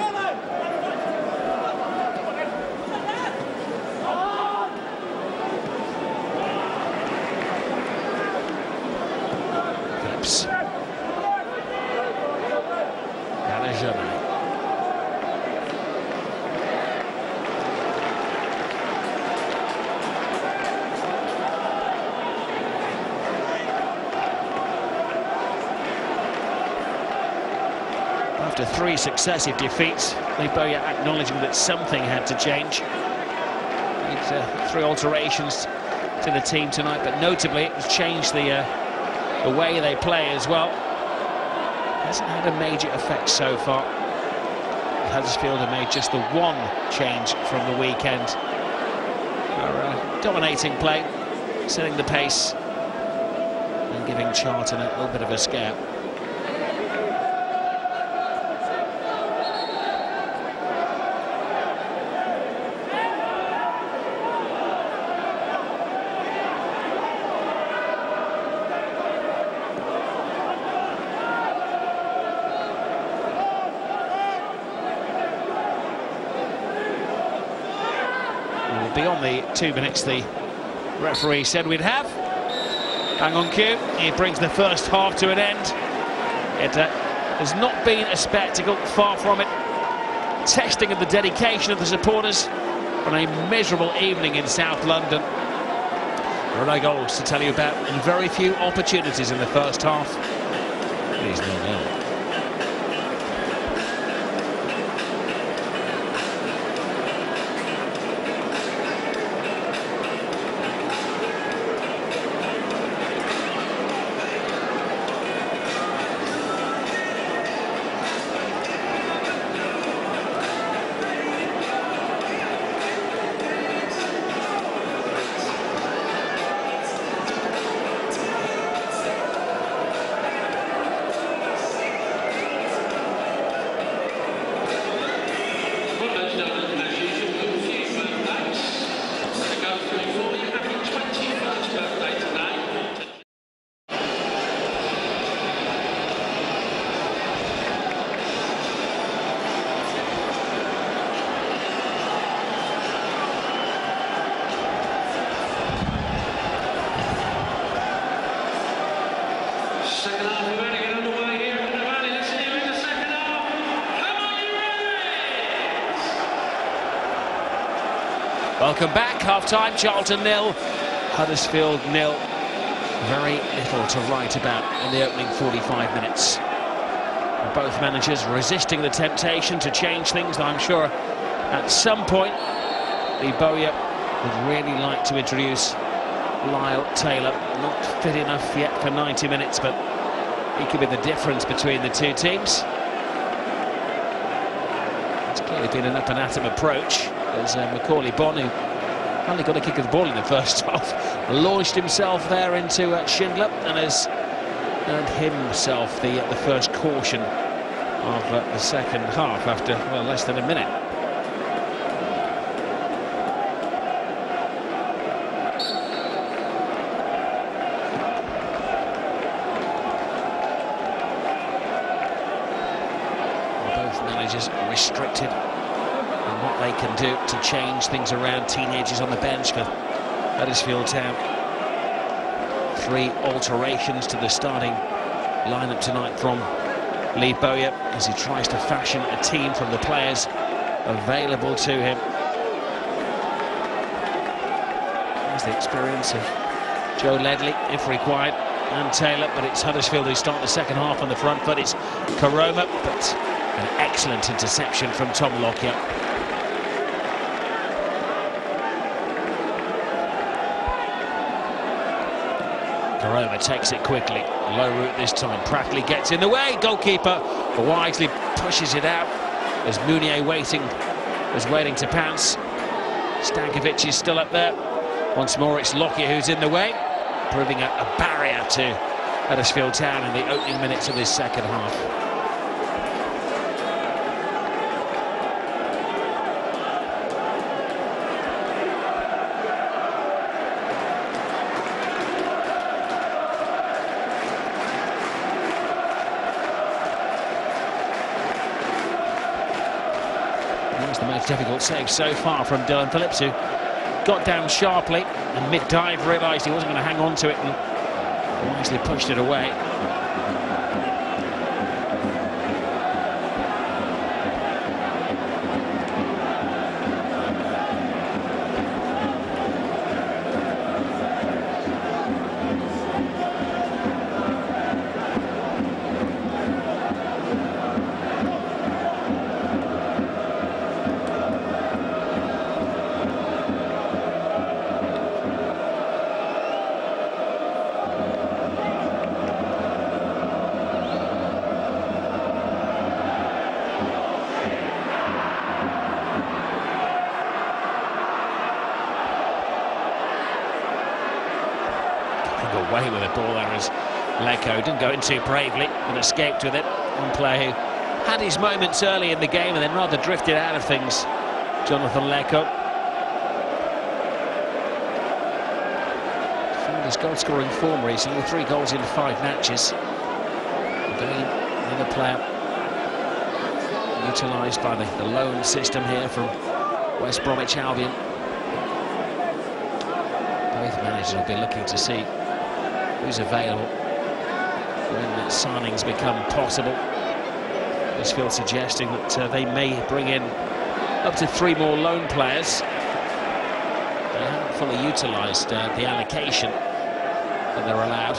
After 3 successive defeats, Lee Bowyer acknowledging that something had to change. It's 3 alterations to the team tonight, but notably it has changed the way they play as well. Hasn't had a major effect so far. Huddersfield have made just the 1 change from the weekend. They're dominating play, setting the pace, and giving Charlton a little bit of a scare. Beyond the 2 minutes the referee said we'd have. Hang on cue, he brings the first half to an end. It has not been a spectacle, far from it. Testing of the dedication of the supporters on a miserable evening in South London. There are no goals to tell you about and very few opportunities in the first half. It is 0-0. Welcome back. Half-time, Charlton 0, Huddersfield 0. Very little to write about in the opening 45 minutes. And both managers resisting the temptation to change things. I'm sure at some point Lee Bowyer would really like to introduce Lyle Taylor. Not fit enough yet for 90 minutes, but he could be the difference between the two teams. It's clearly been an up-and-atom approach. There's Macaulay Bonne, who only got a kick of the ball in the first half, launched himself there into Schindler and has earned himself the first caution of the second half after, well, less than a minute. Both managers restricted and what they can do to change things around. Teenagers on the bench for Huddersfield Town. 3 alterations to the starting lineup tonight from Lee Bowyer as he tries to fashion a team from the players available to him. There's the experience of Joe Ledley, if required, and Taylor, but it's Huddersfield who start the second half on the front foot. It's Karoma, but an excellent interception from Tom Lockyer. Karoma takes it quickly, low route this time. Prattley gets in the way, goalkeeper wisely pushes it out as Mounier is waiting to pounce. Stankovic is still up there. Once more it's Lockyer who's in the way, proving a barrier to Huddersfield Town in the opening minutes of this second half. The most difficult save so far from Dylan Phillips, who got down sharply and mid-dive realised he wasn't going to hang on to it and wisely pushed it away. Away with the ball there as Leko didn't go in too bravely and escaped with it. One player who had his moments early in the game and then rather drifted out of things, Jonathan Leko. Found his goal-scoring form recently, 3 goals in 5 matches. Again, another player utilised by the loan system here from West Bromwich Albion. Both managers will be looking to see who's available when the signings become possible. Huddersfield suggesting that they may bring in up to 3 more loan players. They haven't fully utilised the allocation that they're allowed.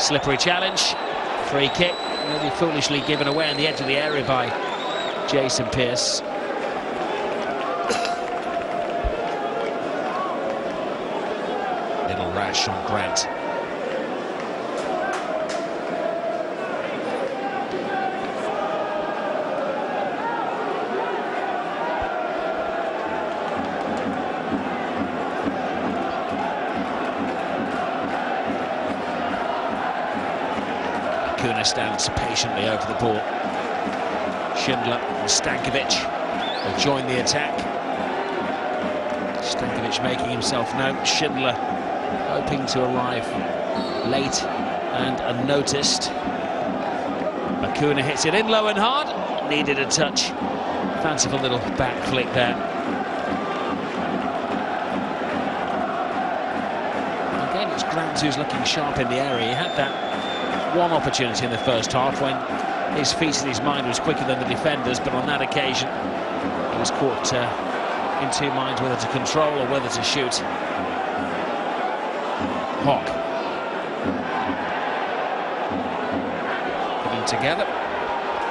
Slippery challenge, free kick, maybe foolishly given away on the edge of the area by Jason Pearce. Rash on Grant. Kuna stands patiently over the ball. Schindler and Stankovic will join the attack. Stankovic making himself known. Schindler hoping to arrive late and unnoticed. Acuna hits it in low and hard. Needed a touch. Fanciful little back flick there. Again, it's Grant who's looking sharp in the area. He had that one opportunity in the first half when his feet and his mind was quicker than the defenders, but on that occasion He was caught in two minds whether to control or whether to shoot. Hogg. Putting together.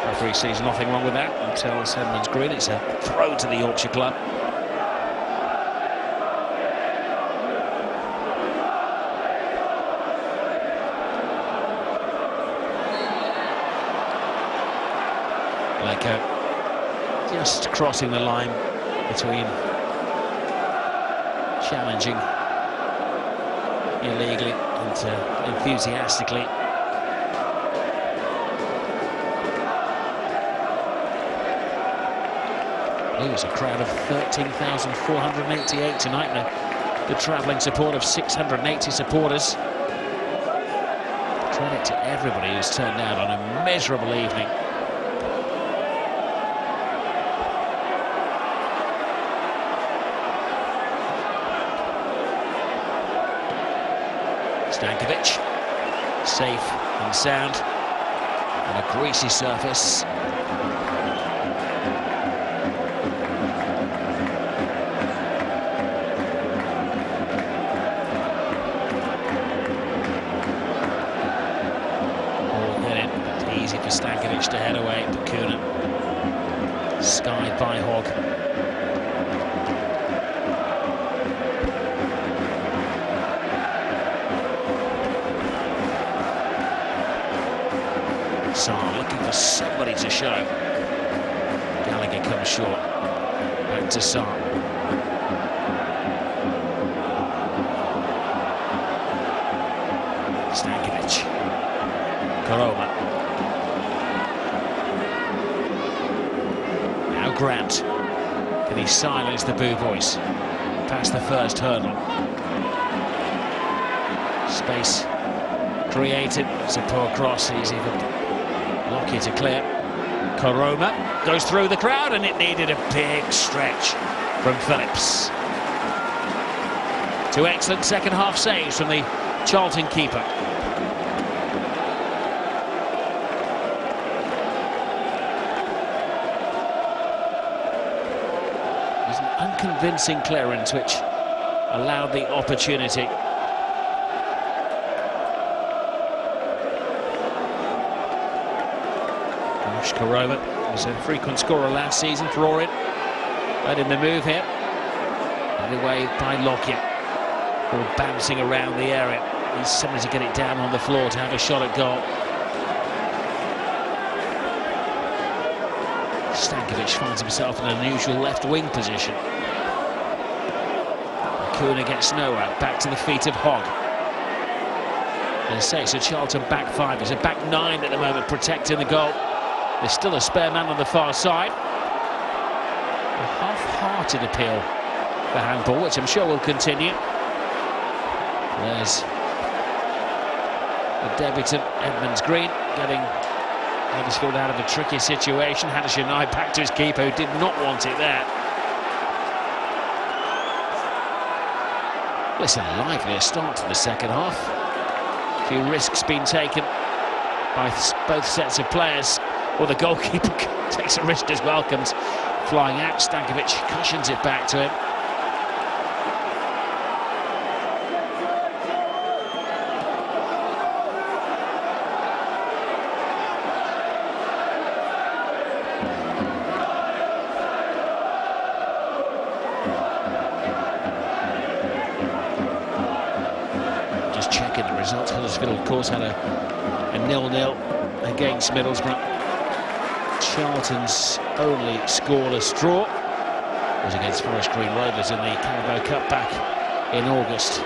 Referee sees nothing wrong with that and tells Edmonds Green it's a throw to the Yorkshire club. Just crossing the line between challenging illegally and enthusiastically. It was a crowd of 13,488 tonight, and the travelling support of 680 supporters. Credit to everybody who's turned out on a miserable evening. Stankovic, safe and sound, on a greasy surface. Ball hit it, it's easy for Stankovic to head away, but Coonan skied by Hogg. Looking for somebody to show. Gallagher comes short. Back to Sarr. Stankovic. Koroma. Now Grant. Can he silence the boo boys? Past the first hurdle. Space created. It's a poor cross. Easy for Lucky to clear. Koroma goes through the crowd, and it needed a big stretch from Phillips. Two excellent second-half saves from the Charlton keeper. It was an unconvincing clearance which allowed the opportunity. Koroma was a frequent scorer last season for Orient. Led in the move here. Led away by Lockyer. Ball bouncing around the area. Needs somebody to get it down on the floor to have a shot at goal. Stankovic finds himself in an unusual left wing position. Coonan gets nowhere. Back to the feet of Hogg. As I say, it's a Charlton back five. It's a back nine at the moment protecting the goal. There's still a spare man on the far side. A half-hearted appeal for handball, which I'm sure will continue. There's the debutant, Edmonds Green, getting Huddersfield out of a tricky situation. Huddersfield back to his keeper, who did not want it there. Well, it's a livelier start to the second half. A few risks being taken by both sets of players. Well, the goalkeeper takes a risk as well, comes flying out. Stankovic cushions it back to him. Just checking the results. Huddersfield, of course, had a 0-0 against Middlesbrough. Charlton's only scoreless draw was against Forest Green Rovers in the Carabao Cup back in August.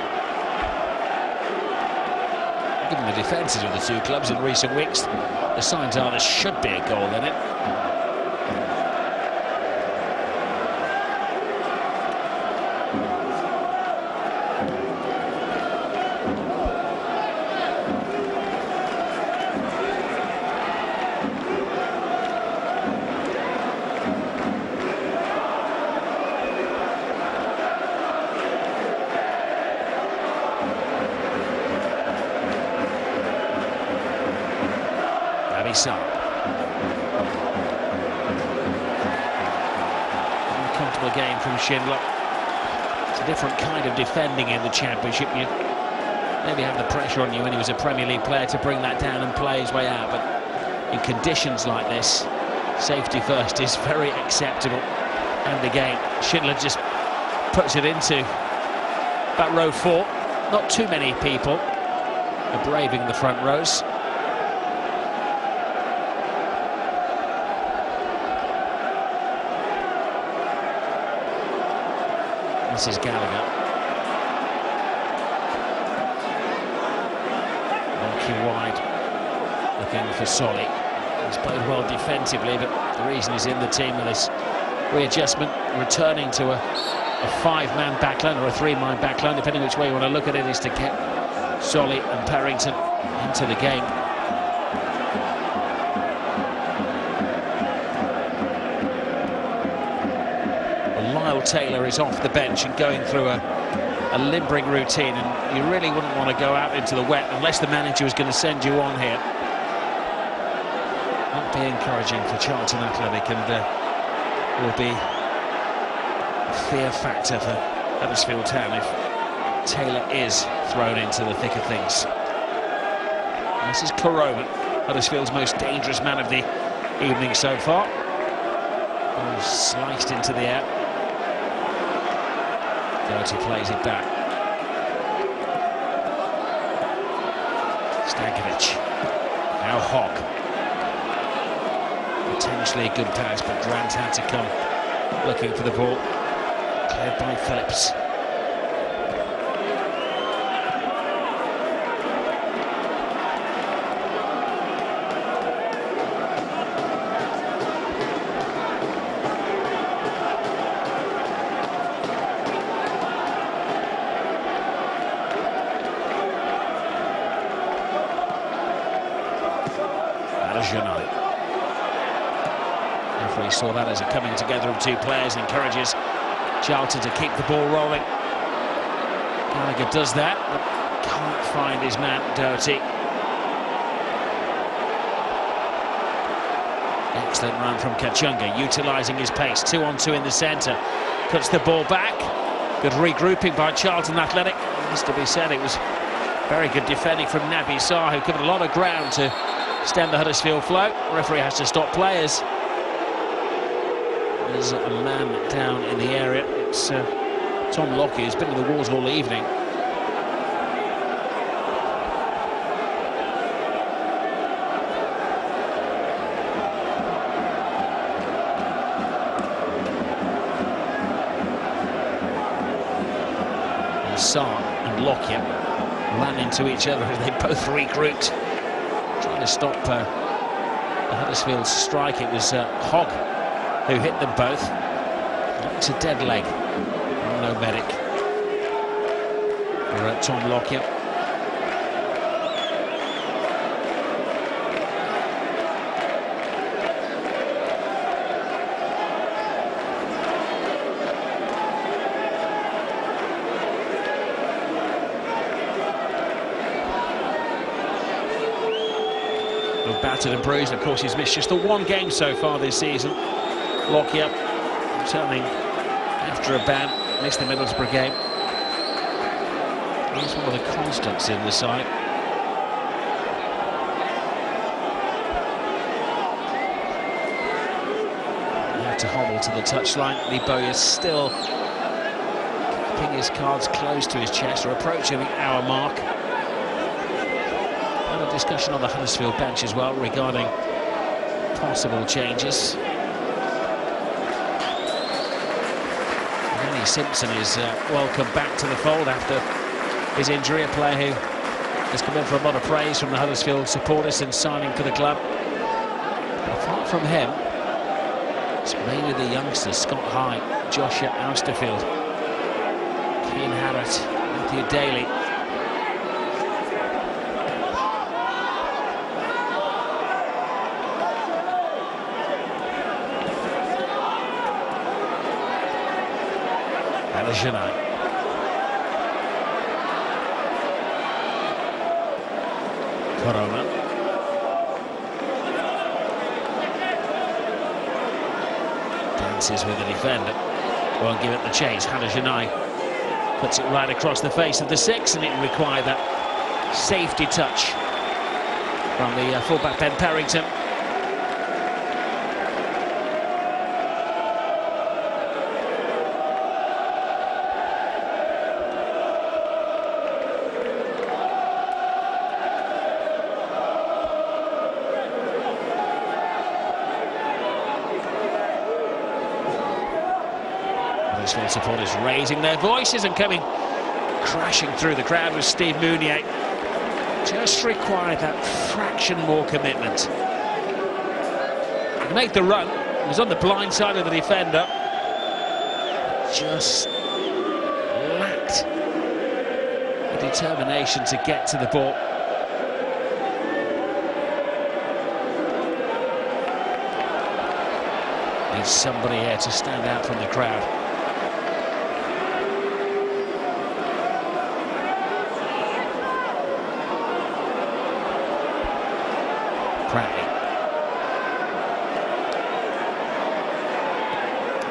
Given the defences of the two clubs in recent weeks, the signs are there should be a goal in it. game from Schindler. It's a different kind of defending in the Championship. You maybe have the pressure on you when he was a Premier League player to bring that down and play his way out, but in conditions like this, safety first is very acceptable. And again, Schindler just puts it into back row 4. Not too many people are braving the front rows. This is Gallagher. Monkey wide, looking for Solly. He's played well defensively, but the reason he's in the team with this readjustment, returning to a 5-man backline or a 3-man backline, depending which way you want to look at it, is to get Solly and Parrington into the game. Lyle Taylor is off the bench and going through a limbering routine, and you really wouldn't want to go out into the wet unless the manager was going to send you on here. That'd be encouraging for Charlton Athletic, and will be a fear factor for Huddersfield Town if Taylor is thrown into the thick of things. And this is Corona, Huddersfield's most dangerous man of the evening so far. Oh, sliced into the air. Daly plays it back. Stankovic. Now Hogg. Potentially a good pass, but Grant had to come looking for the ball. Cleared by Phillips. Referee saw that as a coming together of two players, encourages Charlton to keep the ball rolling. Gallagher does that, but can't find his man, Doherty. Excellent run from Kachunga, utilising his pace. 2-on-2 in the centre. Cuts the ball back. Good regrouping by Charlton Athletic. It has to be said, it was very good defending from Nabi Sarr, who covered a lot of ground to stem the Huddersfield flow. The referee has to stop players. There's a man down in the area. It's Tom Lockyer, who's been in the wars all evening. And Sarr and Lockyer ran into each other as they both regrouped, trying to stop the Huddersfield strike. It was Hogg who hit them both. It's a dead leg. No medic for Tom Lockyer. Battered and bruised. Of course, he's missed just the one game so far this season. Lockyer returning after a ban, missed the Middlesbrough game. He's one of the constants in the side. He had to hobble to the touchline. Lee Bowyer still keeping his cards close to his chest, or approaching the hour mark. A discussion on the Huddersfield bench as well regarding possible changes. Lenny Simpson is welcome back to the fold after his injury, a player who has come in for a lot of praise from the Huddersfield supporters since signing for the club. But apart from him, it's mainly the youngsters, Scott High, Joshua Austerfield, Keane Harrott, Matthew Daly. Janai. Corona. Dances with the defender. won't give it the chase. Huddersfield puts it right across the face of the six, and it required that safety touch from the fullback Ben Perrington. Huddersfield supporters raising their voices and coming crashing through the crowd with Steve Mounier. Just required that fraction more commitment. He made the run. He was on the blind side of the defender. Just lacked the determination to get to the ball. Needs somebody here to stand out from the crowd. Bradley.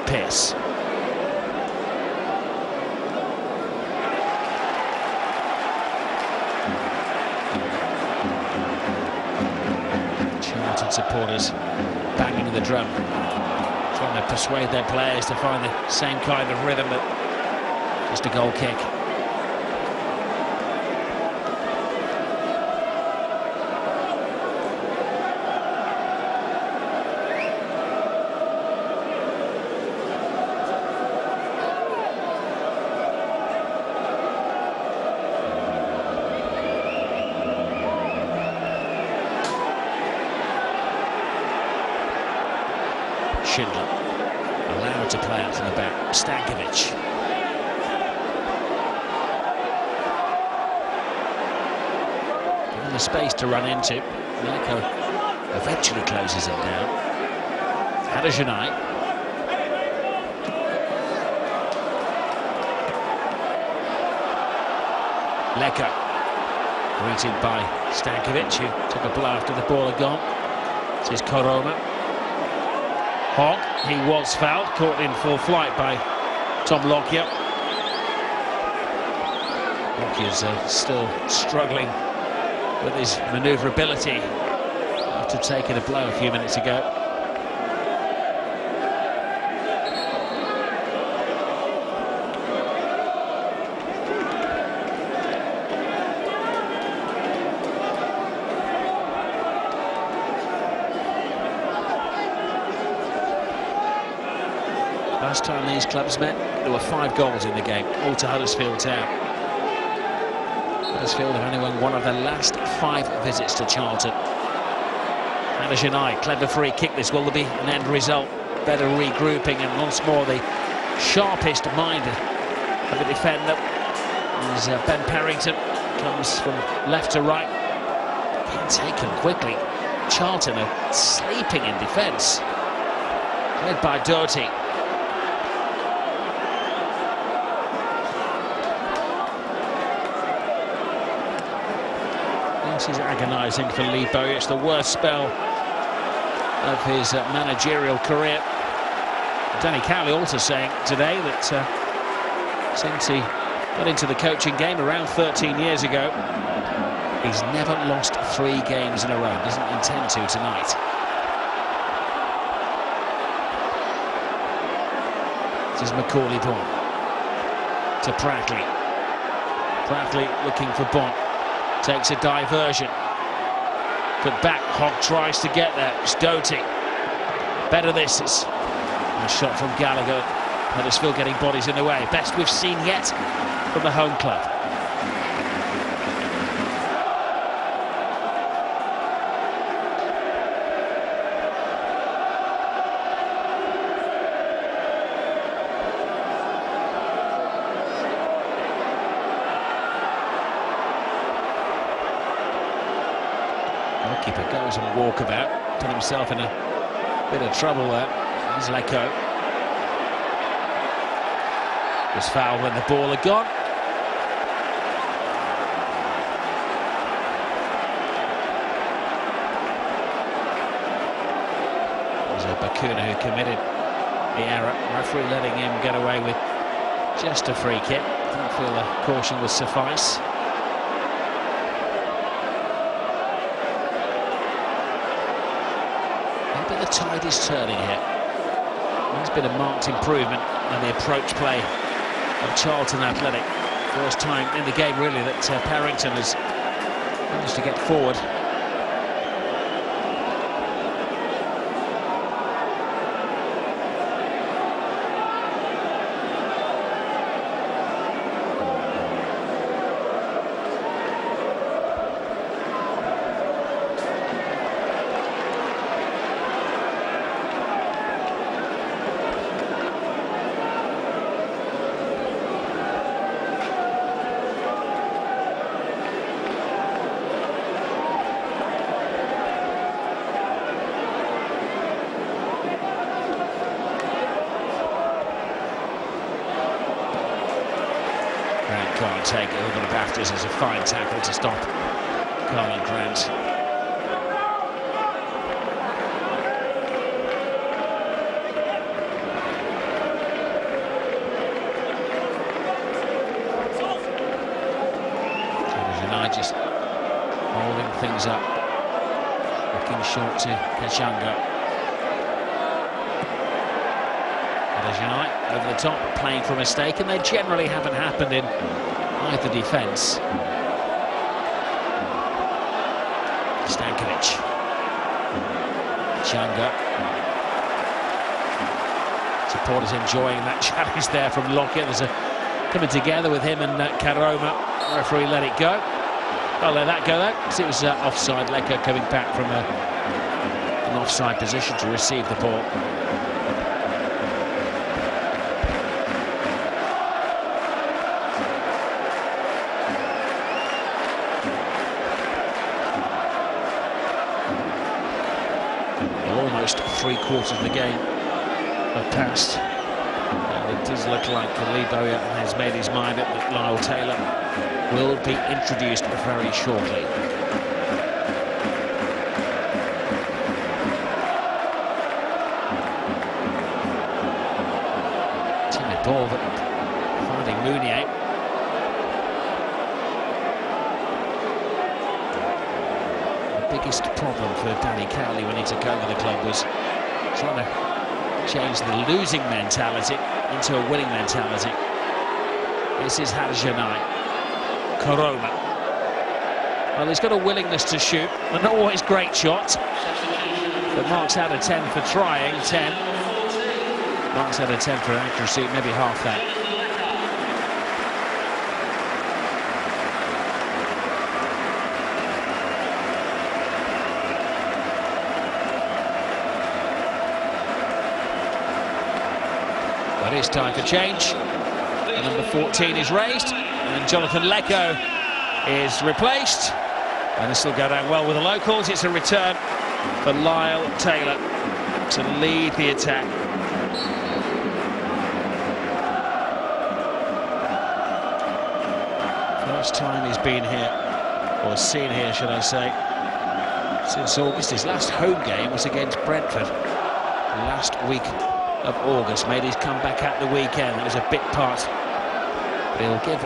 Pierce. Charlton supporters banging the drum, trying to persuade their players to find the same kind of rhythm, but just a goal kick. Schindler allowed to play out from the back. Stankovic. Given the space to run into, Milko eventually closes him down. Huddersfield. Leka greeted by Stankovic, who took a blow after the ball had gone. This is Koroma. Hogg, he was fouled, caught in full flight by Tom Lockyer. Lockyer's still struggling with his manoeuvrability after taking a blow a few minutes ago. Last time these clubs met, there were 5 goals in the game, all to Huddersfield Town. Huddersfield have only won one of their last 5 visits to Charlton. Huddersfield, clever free kick. This will be an end result. Better regrouping, and once more the sharpest mind of the defender is Ben Perrington. Comes from left to right. Being taken quickly. Charlton are sleeping in defence. Led by Daly. This is agonising for Lee Bowyer. It's the worst spell of his managerial career. Danny Cowley also saying today that since he got into the coaching game around 13 years ago, he's never lost 3 games in a row. Doesn't intend to tonight. This is Macaulay Bonne to Bradley. Bradley looking for Bonne. Takes a diversion. But back, Hogg tries to get there. It's Doty. Better this is. A shot from Gallagher. Huddersfield getting bodies in the way. Best we've seen yet from the home club. Keeper goes on a walkabout, put himself in a bit of trouble there. Here's Leko. Was fouled when the ball had gone. There's a Bakuna who committed the error. Referee letting him get away with just a free kick. Didn't feel a caution would suffice. Maybe the tide is turning here. There's been a marked improvement in the approach play of Charlton Athletic. First time in the game, really, that Parrington has managed to get forward. Can't take it. Over the BAFTAs is a fine tackle to stop Carlin Grant. United just holding things up, looking short to Kachanga. United over the top, playing for a mistake, and they generally haven't happened in either defence. Stankovic. Changa. Supporters enjoying that challenge there from Lockett. There's a coming together with him and Karoma. Referee let it go. I'll let that go though, because it was offside. Leko coming back from an offside position to receive the ball. Almost 3/4 of the game have passed, and it does look like Lee Bowyer has made his mind up that Lyle Taylor will be introduced very shortly. Timid ball, but finding Mounier. Biggest problem for Daly when he took over the club was trying to change the losing mentality into a winning mentality. This is Hadjanai. Karoma. Well, he's got a willingness to shoot. They're not always great shots, but marks out of 10 for trying. 10. Marks out of 10 for accuracy, maybe half that. But it's time for change. The number 14 is raised, and Jonathan Leko is replaced. And this will go down well with the locals. It's a return for Lyle Taylor to lead the attack. First time he's been here, or seen here, should I say, since August. His last home game was against Brentford last week of August. Made his comeback at the weekend. It was a bit part, but he'll give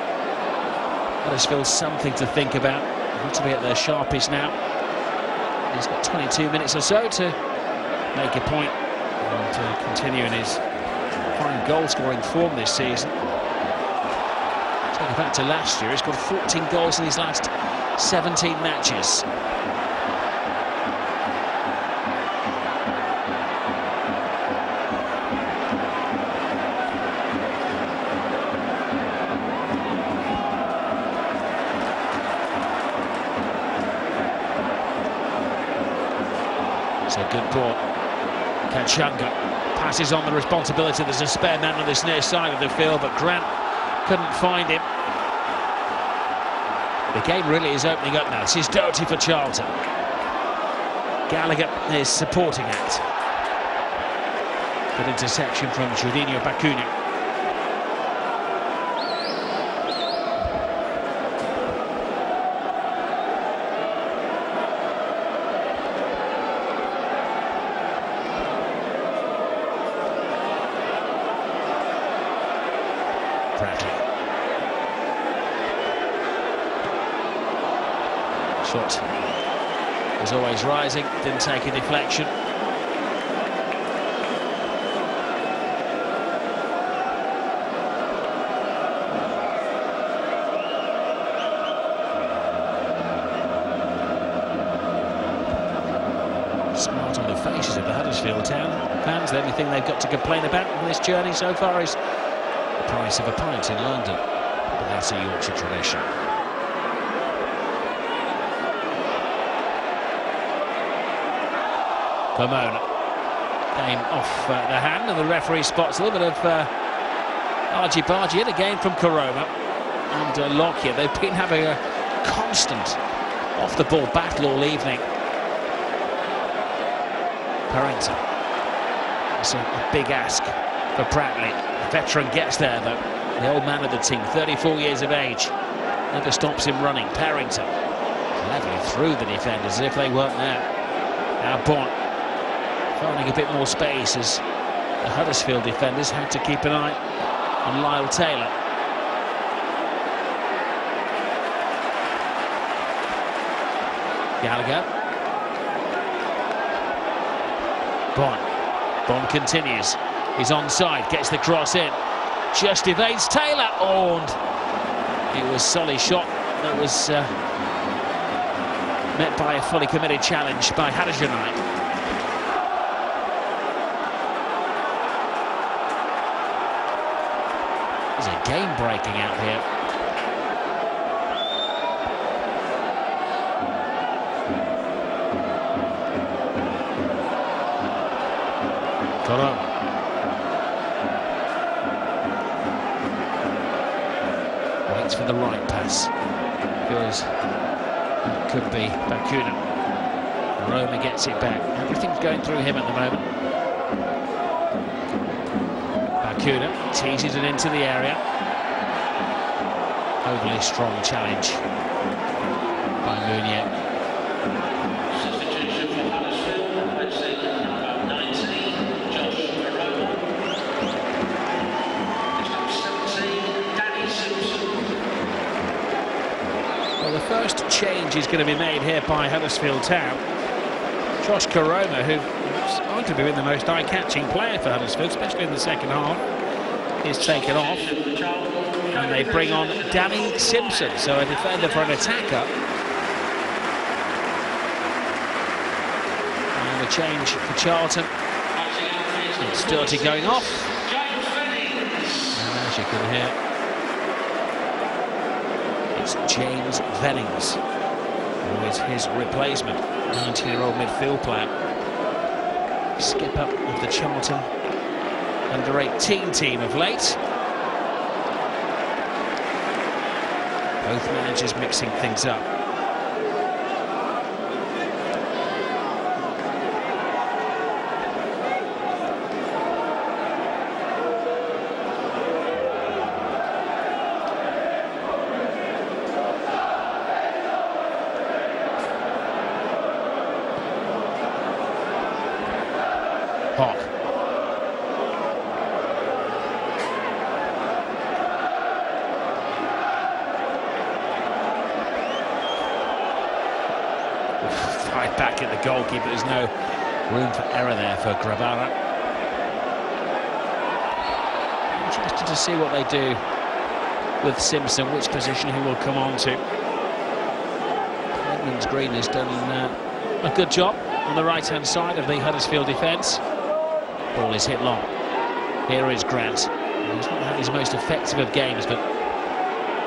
Huddersfield something to think about. Not to be at their sharpest now. He's got 22 minutes or so to make a point and to continue in his fine goal-scoring form this season. Take it back to last year. He's got 14 goals in his last 17 matches. It's a good ball. Kachanga passes on the responsibility. There's a spare man on this near side of the field, but Grant couldn't find him. The game really is opening up now. This is Doty for Charlton. Gallagher is supporting it. Good interception from Jorginho Bacuna. Bradley. Shot was always rising, didn't take a deflection. Smart on the faces of the Huddersfield Town fans. The only thing they've got to complain about on this journey so far is the price of a pint in London. But that's a Yorkshire tradition. Pomona came off the hand, and the referee spots a little bit of argy-bargy in again from Koroma and Lockyer. They've been having a constant off-the-ball battle all evening. Parenta. It's a big ask for Bradley. The veteran gets there, though. The old man of the team, 34 years of age. Never stops him running. Parenta levelly through the defenders as if they weren't there. Now Bond finding a bit more space as the Huddersfield defenders had to keep an eye on Lyle Taylor. Gallagher. Bond continues. He's onside, gets the cross in. Just evades Taylor. Oh, and it was Solly's shot that was met by a fully committed challenge by Huddersfield. There's a game breaking out here. Waits for the right pass. Goes. Could be Bakuna. Roma gets it back. Everything's going through him at the moment. Bakuna teases it into the area. Overly strong challenge by Mounier. First change is going to be made here by Huddersfield Town. Josh Koroma, who's arguably been the most eye-catching player for Huddersfield, especially in the second half, is taken off, and they bring on Daly Simpson, so a defender for an attacker. And a change for Charlton. It's Sturdy going off, and as you can hear, it's James Vennings, who is his replacement, 19-year-old midfield player. Skipper of the Charlton under-18 team of late. Both managers mixing things up. Hawk. Fight back at the goalkeeper. There's no room for error there for Gravara. Interested to see what they do with Simpson, which position he will come on to. Edmonds Green has done a good job on the right-hand side of the Huddersfield defence. Ball is hit long. Here is Grant. He's not had his most effective of games, but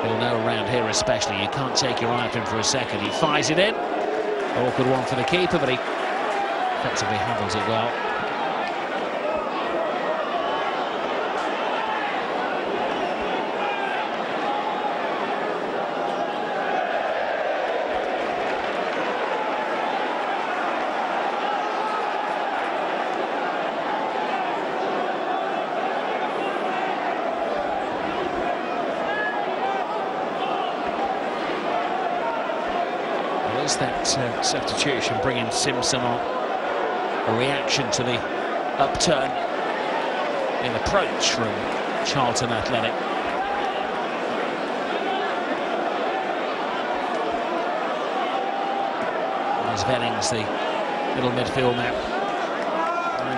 he'll know around here especially. You can't take your eye off him for a second. He fires it in. Awkward one for the keeper, but he effectively handles it well. That substitution bringing Simpson on, a reaction to the upturn in approach from Charlton Athletic. There's Vennings, the little midfield man,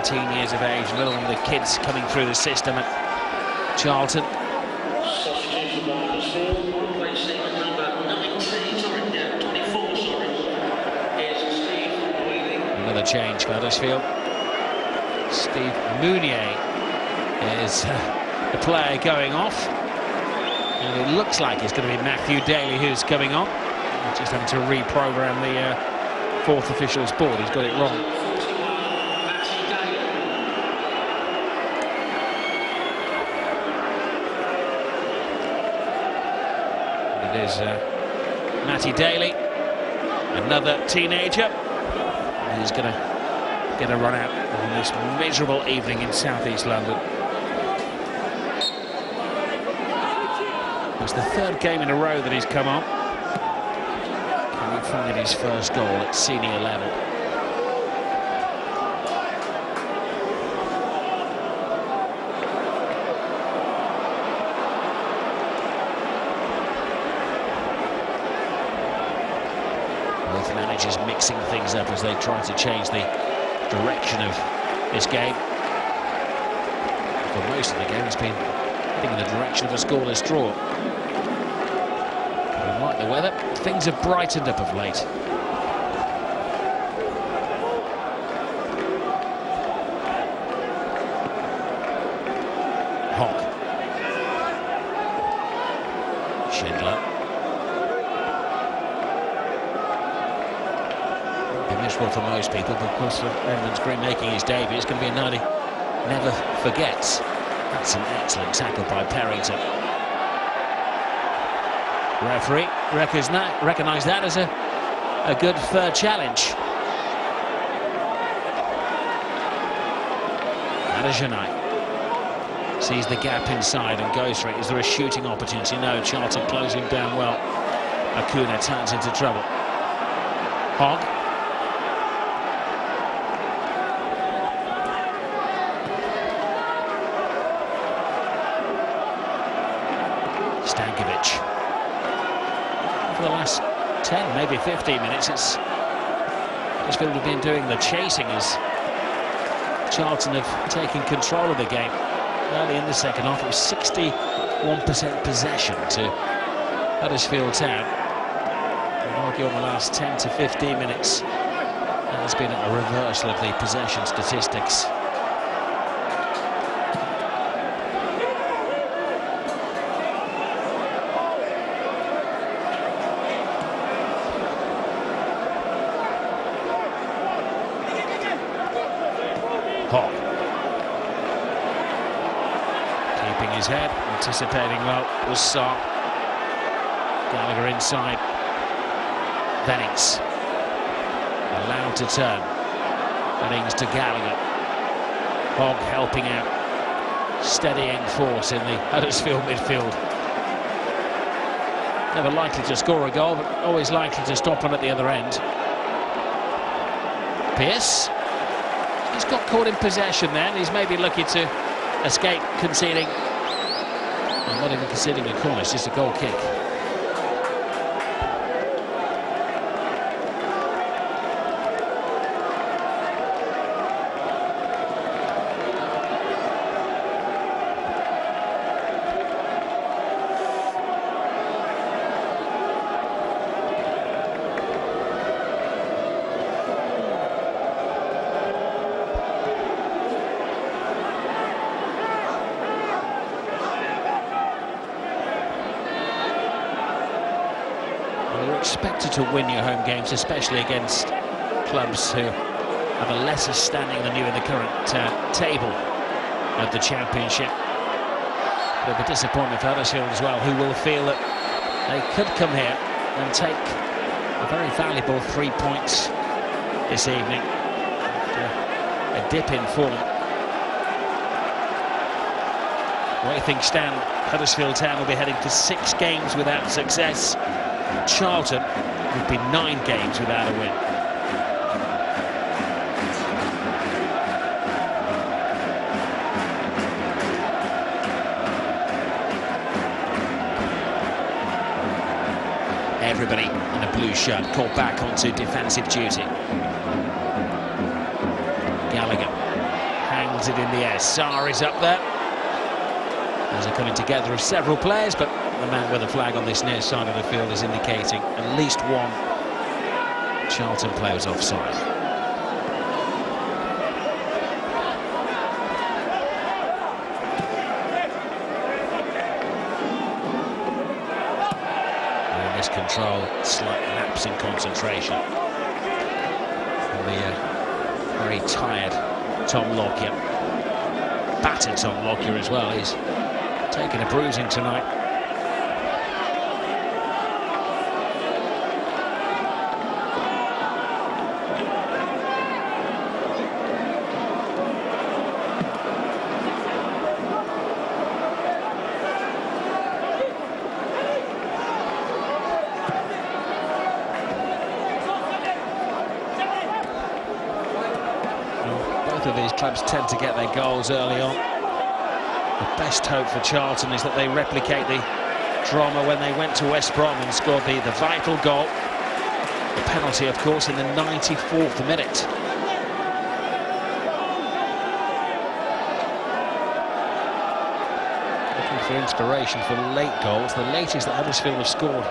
19 years of age, little one of the kids coming through the system at Charlton. Substitution for Huddersfield, replacing number 24, is Steve Wheeling. Another change for Huddersfield. Steve Mounier is the player going off. And it looks like it's going to be Matthew Daly who's coming on. Just having to reprogram the fourth official's board. He's got it wrong. It is Matty Daly, another teenager, who's going to get a run out on this miserable evening in southeast London. It's the third game in a row that he's come on. Can he find his first goal at senior level? Both managers mixing things up as they try to change the direction of this game. For most of the game, it's been heading in the direction of a scoreless draw. But unlike the weather, things have brightened up of late. Hogg. Schindler. Miserable for most people, but of course for Edmonds Green making his debut, it's going to be a night he never forgets. That's an excellent tackle by Perrington. Referee recognised that as a good third challenge. Adajanai sees the gap inside and goes for it. Is there a shooting opportunity? No, Charlton closing down well. Acuna turns into trouble. Hogg. For the last 10, maybe 15 minutes, Huddersfield have been doing the chasing as Charlton have taken control of the game. Early in the second half, it was 61% possession to Huddersfield Town. I'd argue on the last 10 to 15 minutes, that has been a reversal of the possession statistics. Hogg. Keeping his head, anticipating well, was Sark. Gallagher inside. Vennings. Allowed to turn. Vennings to Gallagher. Hogg helping out. Steadying force in the Huddersfield midfield. Never likely to score a goal, but always likely to stop one at the other end. Pearce. He's got caught in possession there, and he's maybe lucky to escape conceding. Well, not even conceding a corner, it's just a goal kick. You're expected to win your home games, especially against clubs who have a lesser standing than you in the current table of the Championship. Bit of a disappointment for Huddersfield as well, who will feel that they could come here and take a very valuable 3 points this evening. A dip in form. The way things stand, Huddersfield Town will be heading to 6 games without success. Charlton would be 9 games without a win. Everybody in a blue shirt, called back onto defensive duty. Gallagher hangs it in the air. Sarr is up there. There's a coming together of several players, but the man with the flag on this near side of the field is indicating at least one Charlton player's offside. Control, slight lapse in concentration. And the very tired Tom Lockyer, battered Tom Lockyer as well. He's taken a bruising tonight. Both of these clubs tend to get their goals early on. The best hope for Charlton is that they replicate the drama when they went to West Brom and scored the vital goal. The penalty, of course, in the 94th minute. Looking for inspiration for late goals. The latest that Huddersfield have scored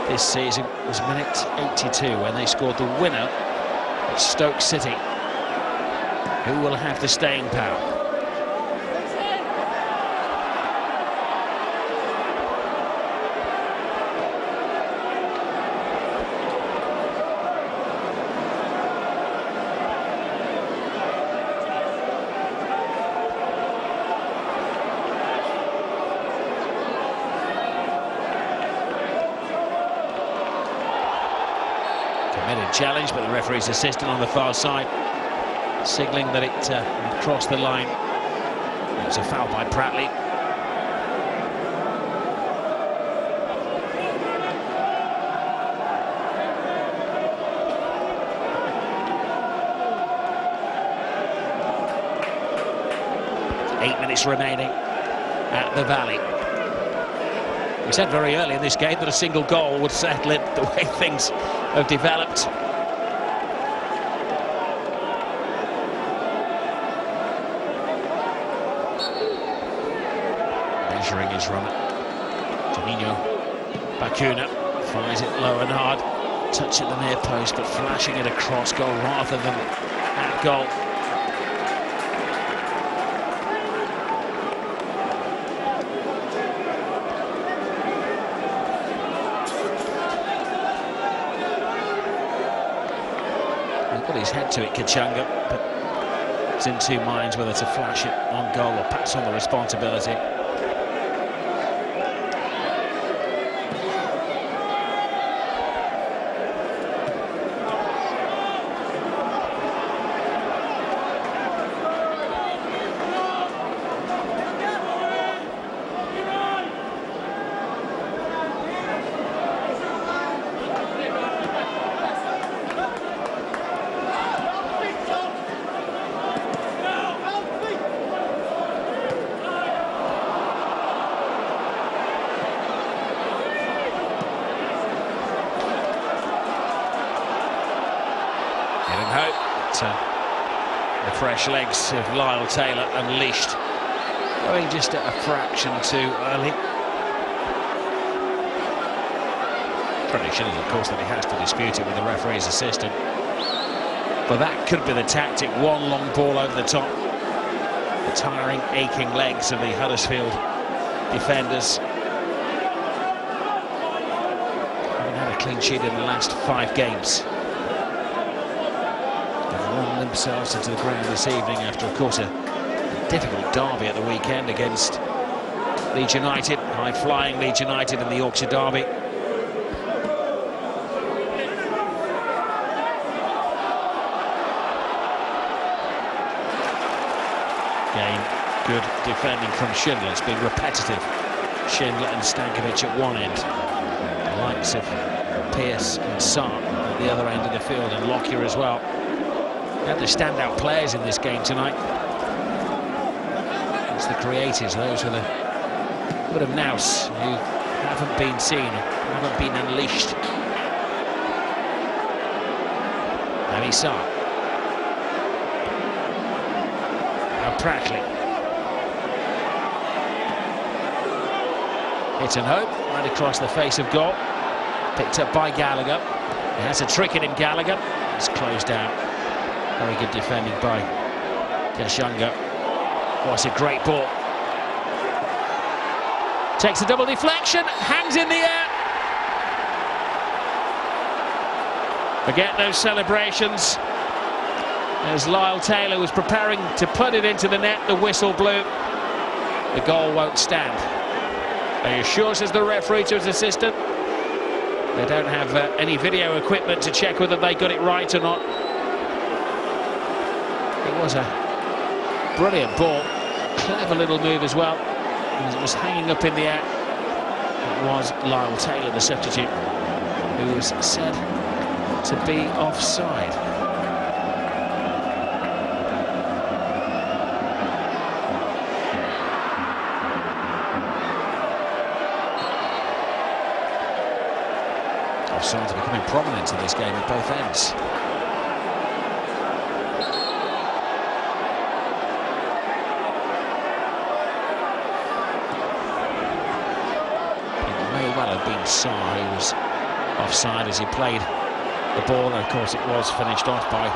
this season was minute 82 when they scored the winner at Stoke City. Who will have the staying power? Committed challenge, but the referee's assistant on the far side signalling that it crossed the line. It was a foul by Pratley. Eight minutes remaining at the Valley. We said very early in this game that a single goal would settle it the way things have developed. Measuring his run. Janino Bakuna finds it low and hard. Touch at the near post, but flashing it across goal rather than at goal. He put his head to it, Kachunga, but it's in two minds whether to flash it on goal or pass on the responsibility. The fresh legs of Lyle Taylor unleashed, going just a fraction too early. Tradition is, of course, that he has to dispute it with the referee's assistant, but that could be the tactic. One long ball over the top. The tiring, aching legs of the Huddersfield defenders. Haven't had a clean sheet in the last 5 games. Run themselves into the ground this evening after, of course, a difficult derby at the weekend against Leeds United, high-flying Leeds United in the Yorkshire derby. Again, good defending from Schindler. It's been repetitive. Schindler and Stankovic at one end, the likes of Pearce and Sarr at the other end of the field, and Lockyer as well. They're the standout players in this game tonight. It's the creators, those with a bit of nous, who haven't been seen, haven't been unleashed Daly Sarr. Now Brackley. Hit and hope, right across the face of goal. Picked up by Gallagher. He has a trick in him, Gallagher. It's closed down. Very good defending by Kashunga. What a great ball. Takes a double deflection, hands in the air. Forget those celebrations. As Lyle Taylor was preparing to put it into the net, the whistle blew. The goal won't stand. Are you sure, says the referee to his assistant? They don't have any video equipment to check whether they got it right or not. It was a brilliant ball. Clever little move as well. It was hanging up in the air. It was Lyle Taylor, the substitute, who was said to be offside. Offsides are becoming prominent in this game at both ends. Sarr, who was offside as he played the ball, and of course it was finished off by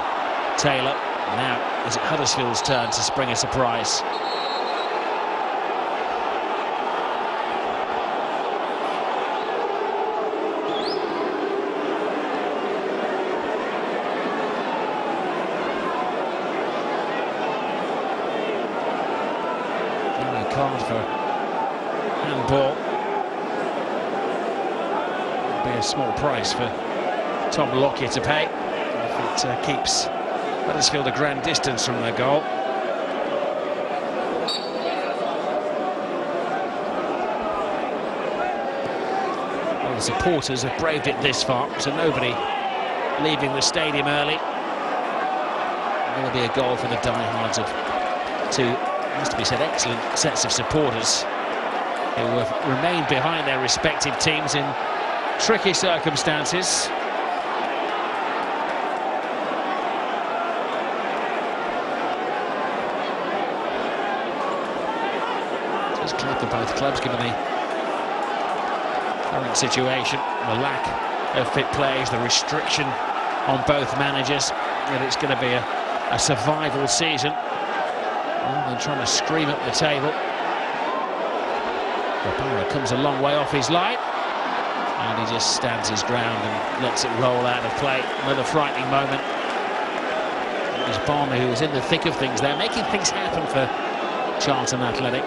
Taylor. Now is it Huddersfield's turn to spring a surprise? No card for handball. Be a small price for Tom Lockyer to pay if it keeps Huddersfield a grand distance from their goal. Well, the supporters have braved it this far, so nobody leaving the stadium early. Will be a goal for the diehards of two, has to be said, excellent sets of supporters who have remained behind their respective teams in tricky circumstances. It's clear for both clubs, given the current situation, the lack of fit players, the restriction on both managers, that it's going to be a survival season. Well, they're trying to scream up the table. Rapara comes a long way off his line, and he just stands his ground and lets it roll out of play. Another frightening moment. It was Bonner who was in the thick of things there, making things happen for Charlton Athletic.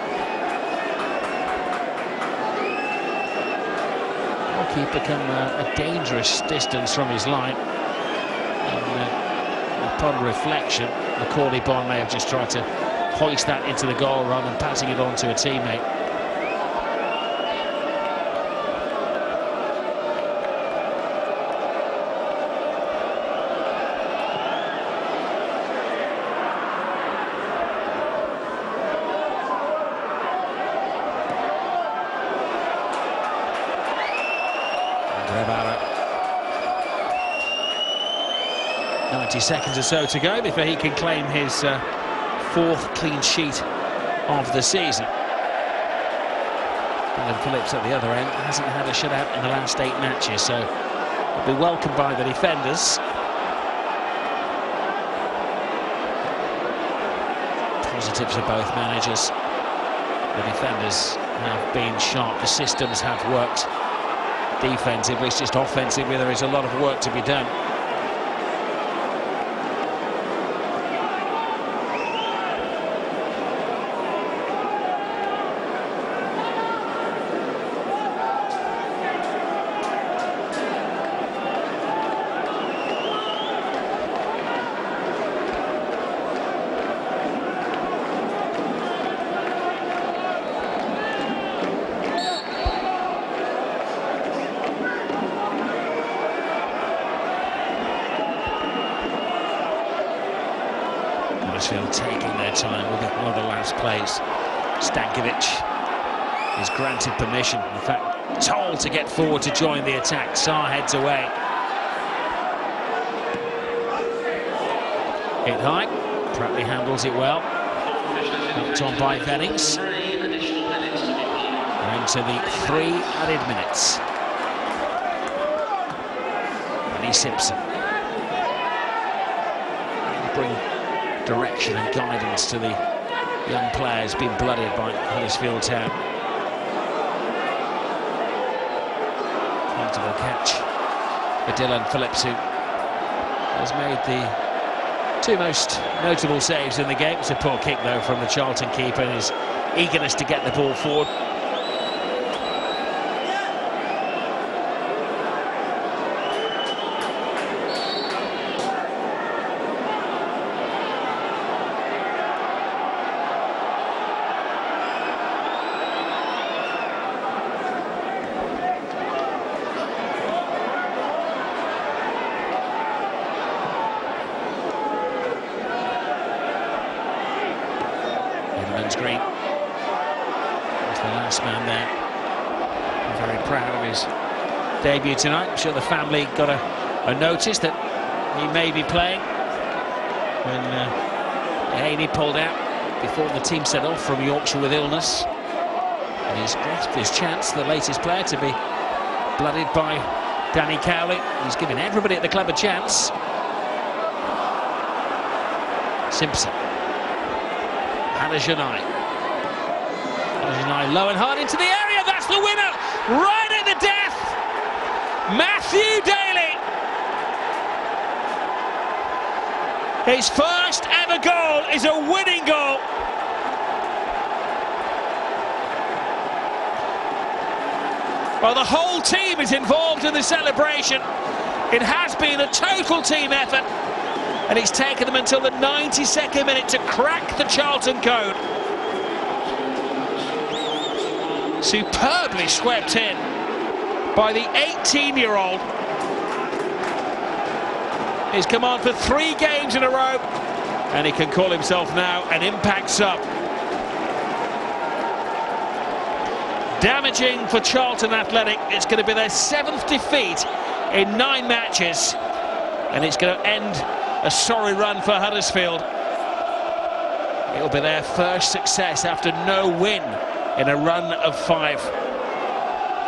Keeper come a dangerous distance from his line. And upon reflection, Macaulay Bonner may have just tried to hoist that into the goal rather than passing it on to a teammate. About 90 seconds or so to go before he can claim his fourth clean sheet of the season. And Phillips at the other end hasn't had a shutout in the last 8 matches, so it'll be welcomed by the defenders. Positives for both managers. The defenders have been sharp, the systems have worked. Defensively, it's just offensively there is a lot of work to be done. Huddersfield taking their time with one of the last plays. Stankovic is granted permission, in fact told to get forward to join the attack. Sarr heads away. Hit high, Pratley handles it well. Knocked on by Vennings. We're into the 3 added minutes. Benny Simpson. Bring direction and guidance to the young players being blooded by Huddersfield Town. Comfortable catch for Dylan Phillips, who has made the 2 most notable saves in the game. It's a poor kick though from the Charlton keeper and his eagerness to get the ball forward. Green was the last man there. I'm very proud of his debut tonight. I'm sure the family got a notice that he may be playing when Daly pulled out before the team set off from Yorkshire with illness. And he's grasped his chance, the latest player to be blooded by Danny Cowley. He's given everybody at the club a chance. Simpson. Huddersfield low and hard into the area. That's the winner, right at the death. Matthew Daly. His first ever goal is a winning goal. Well, the whole team is involved in the celebration. It has been a total team effort. And it's taken them until the 92nd minute to crack the Charlton code. Superbly swept in by the 18-year-old. He's come on for 3 games in a row, and he can call himself now an impact sub. Damaging for Charlton Athletic. It's going to be their 7th defeat in 9 matches, and it's going to end a sorry run for Huddersfield. It'll be their first success after no win in a run of 5.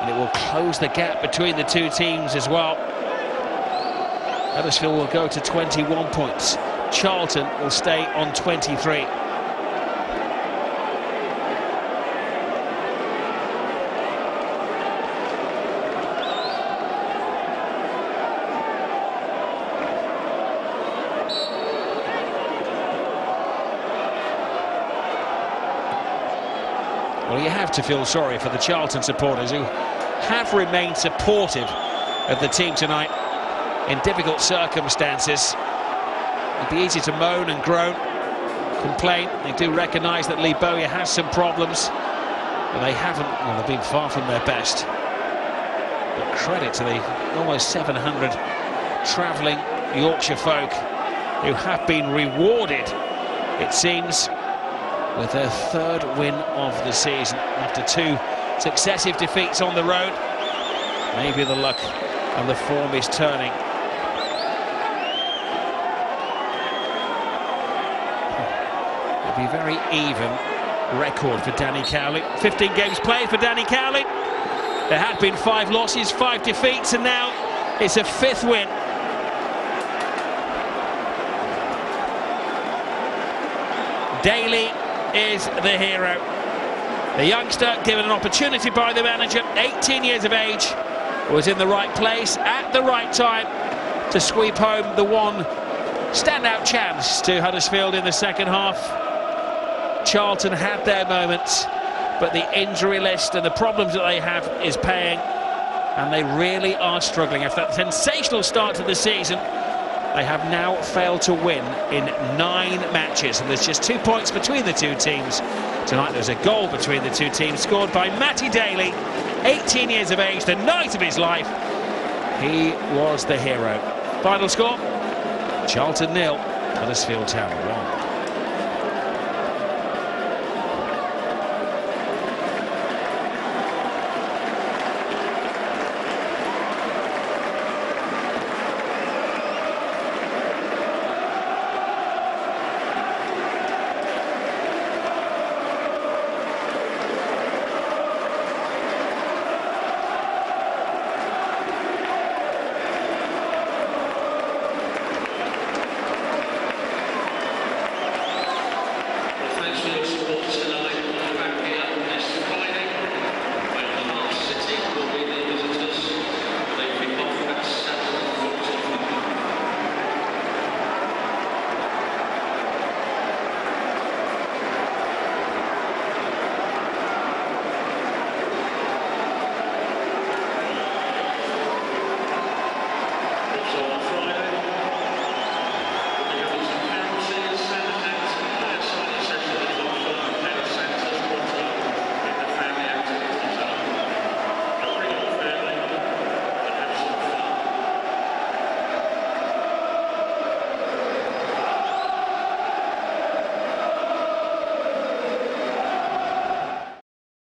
And it will close the gap between the 2 teams as well. Huddersfield will go to 21 points. Charlton will stay on 23. Well, you have to feel sorry for the Charlton supporters who have remained supportive of the team tonight in difficult circumstances. It'd be easy to moan and groan, complain. They do recognise that Lee Bowyer has some problems, but they haven't, well, they've been far from their best. But credit to the almost 700 travelling Yorkshire folk who have been rewarded, it seems, with their 3rd win of the season after 2 successive defeats on the road. Maybe the luck and the form is turning. It'll be a very even record for Danny Cowley. 15 games played for Danny Cowley. There had been 5 losses, 5 defeats, and now it's a 5th win. Daly is the hero. The youngster, given an opportunity by the manager, 18 years of age, was in the right place at the right time to sweep home the one standout chance to Huddersfield in the second half. Charlton had their moments, but the injury list and the problems that they have is paying, and they really are struggling. After that sensational start to the season, they have now failed to win in 9 matches, and there's just 2 points between the 2 teams. Tonight there's a goal between the 2 teams scored by Matty Daly, 18 years of age, the night of his life. He was the hero. Final score, Charlton 0, Huddersfield Town 1.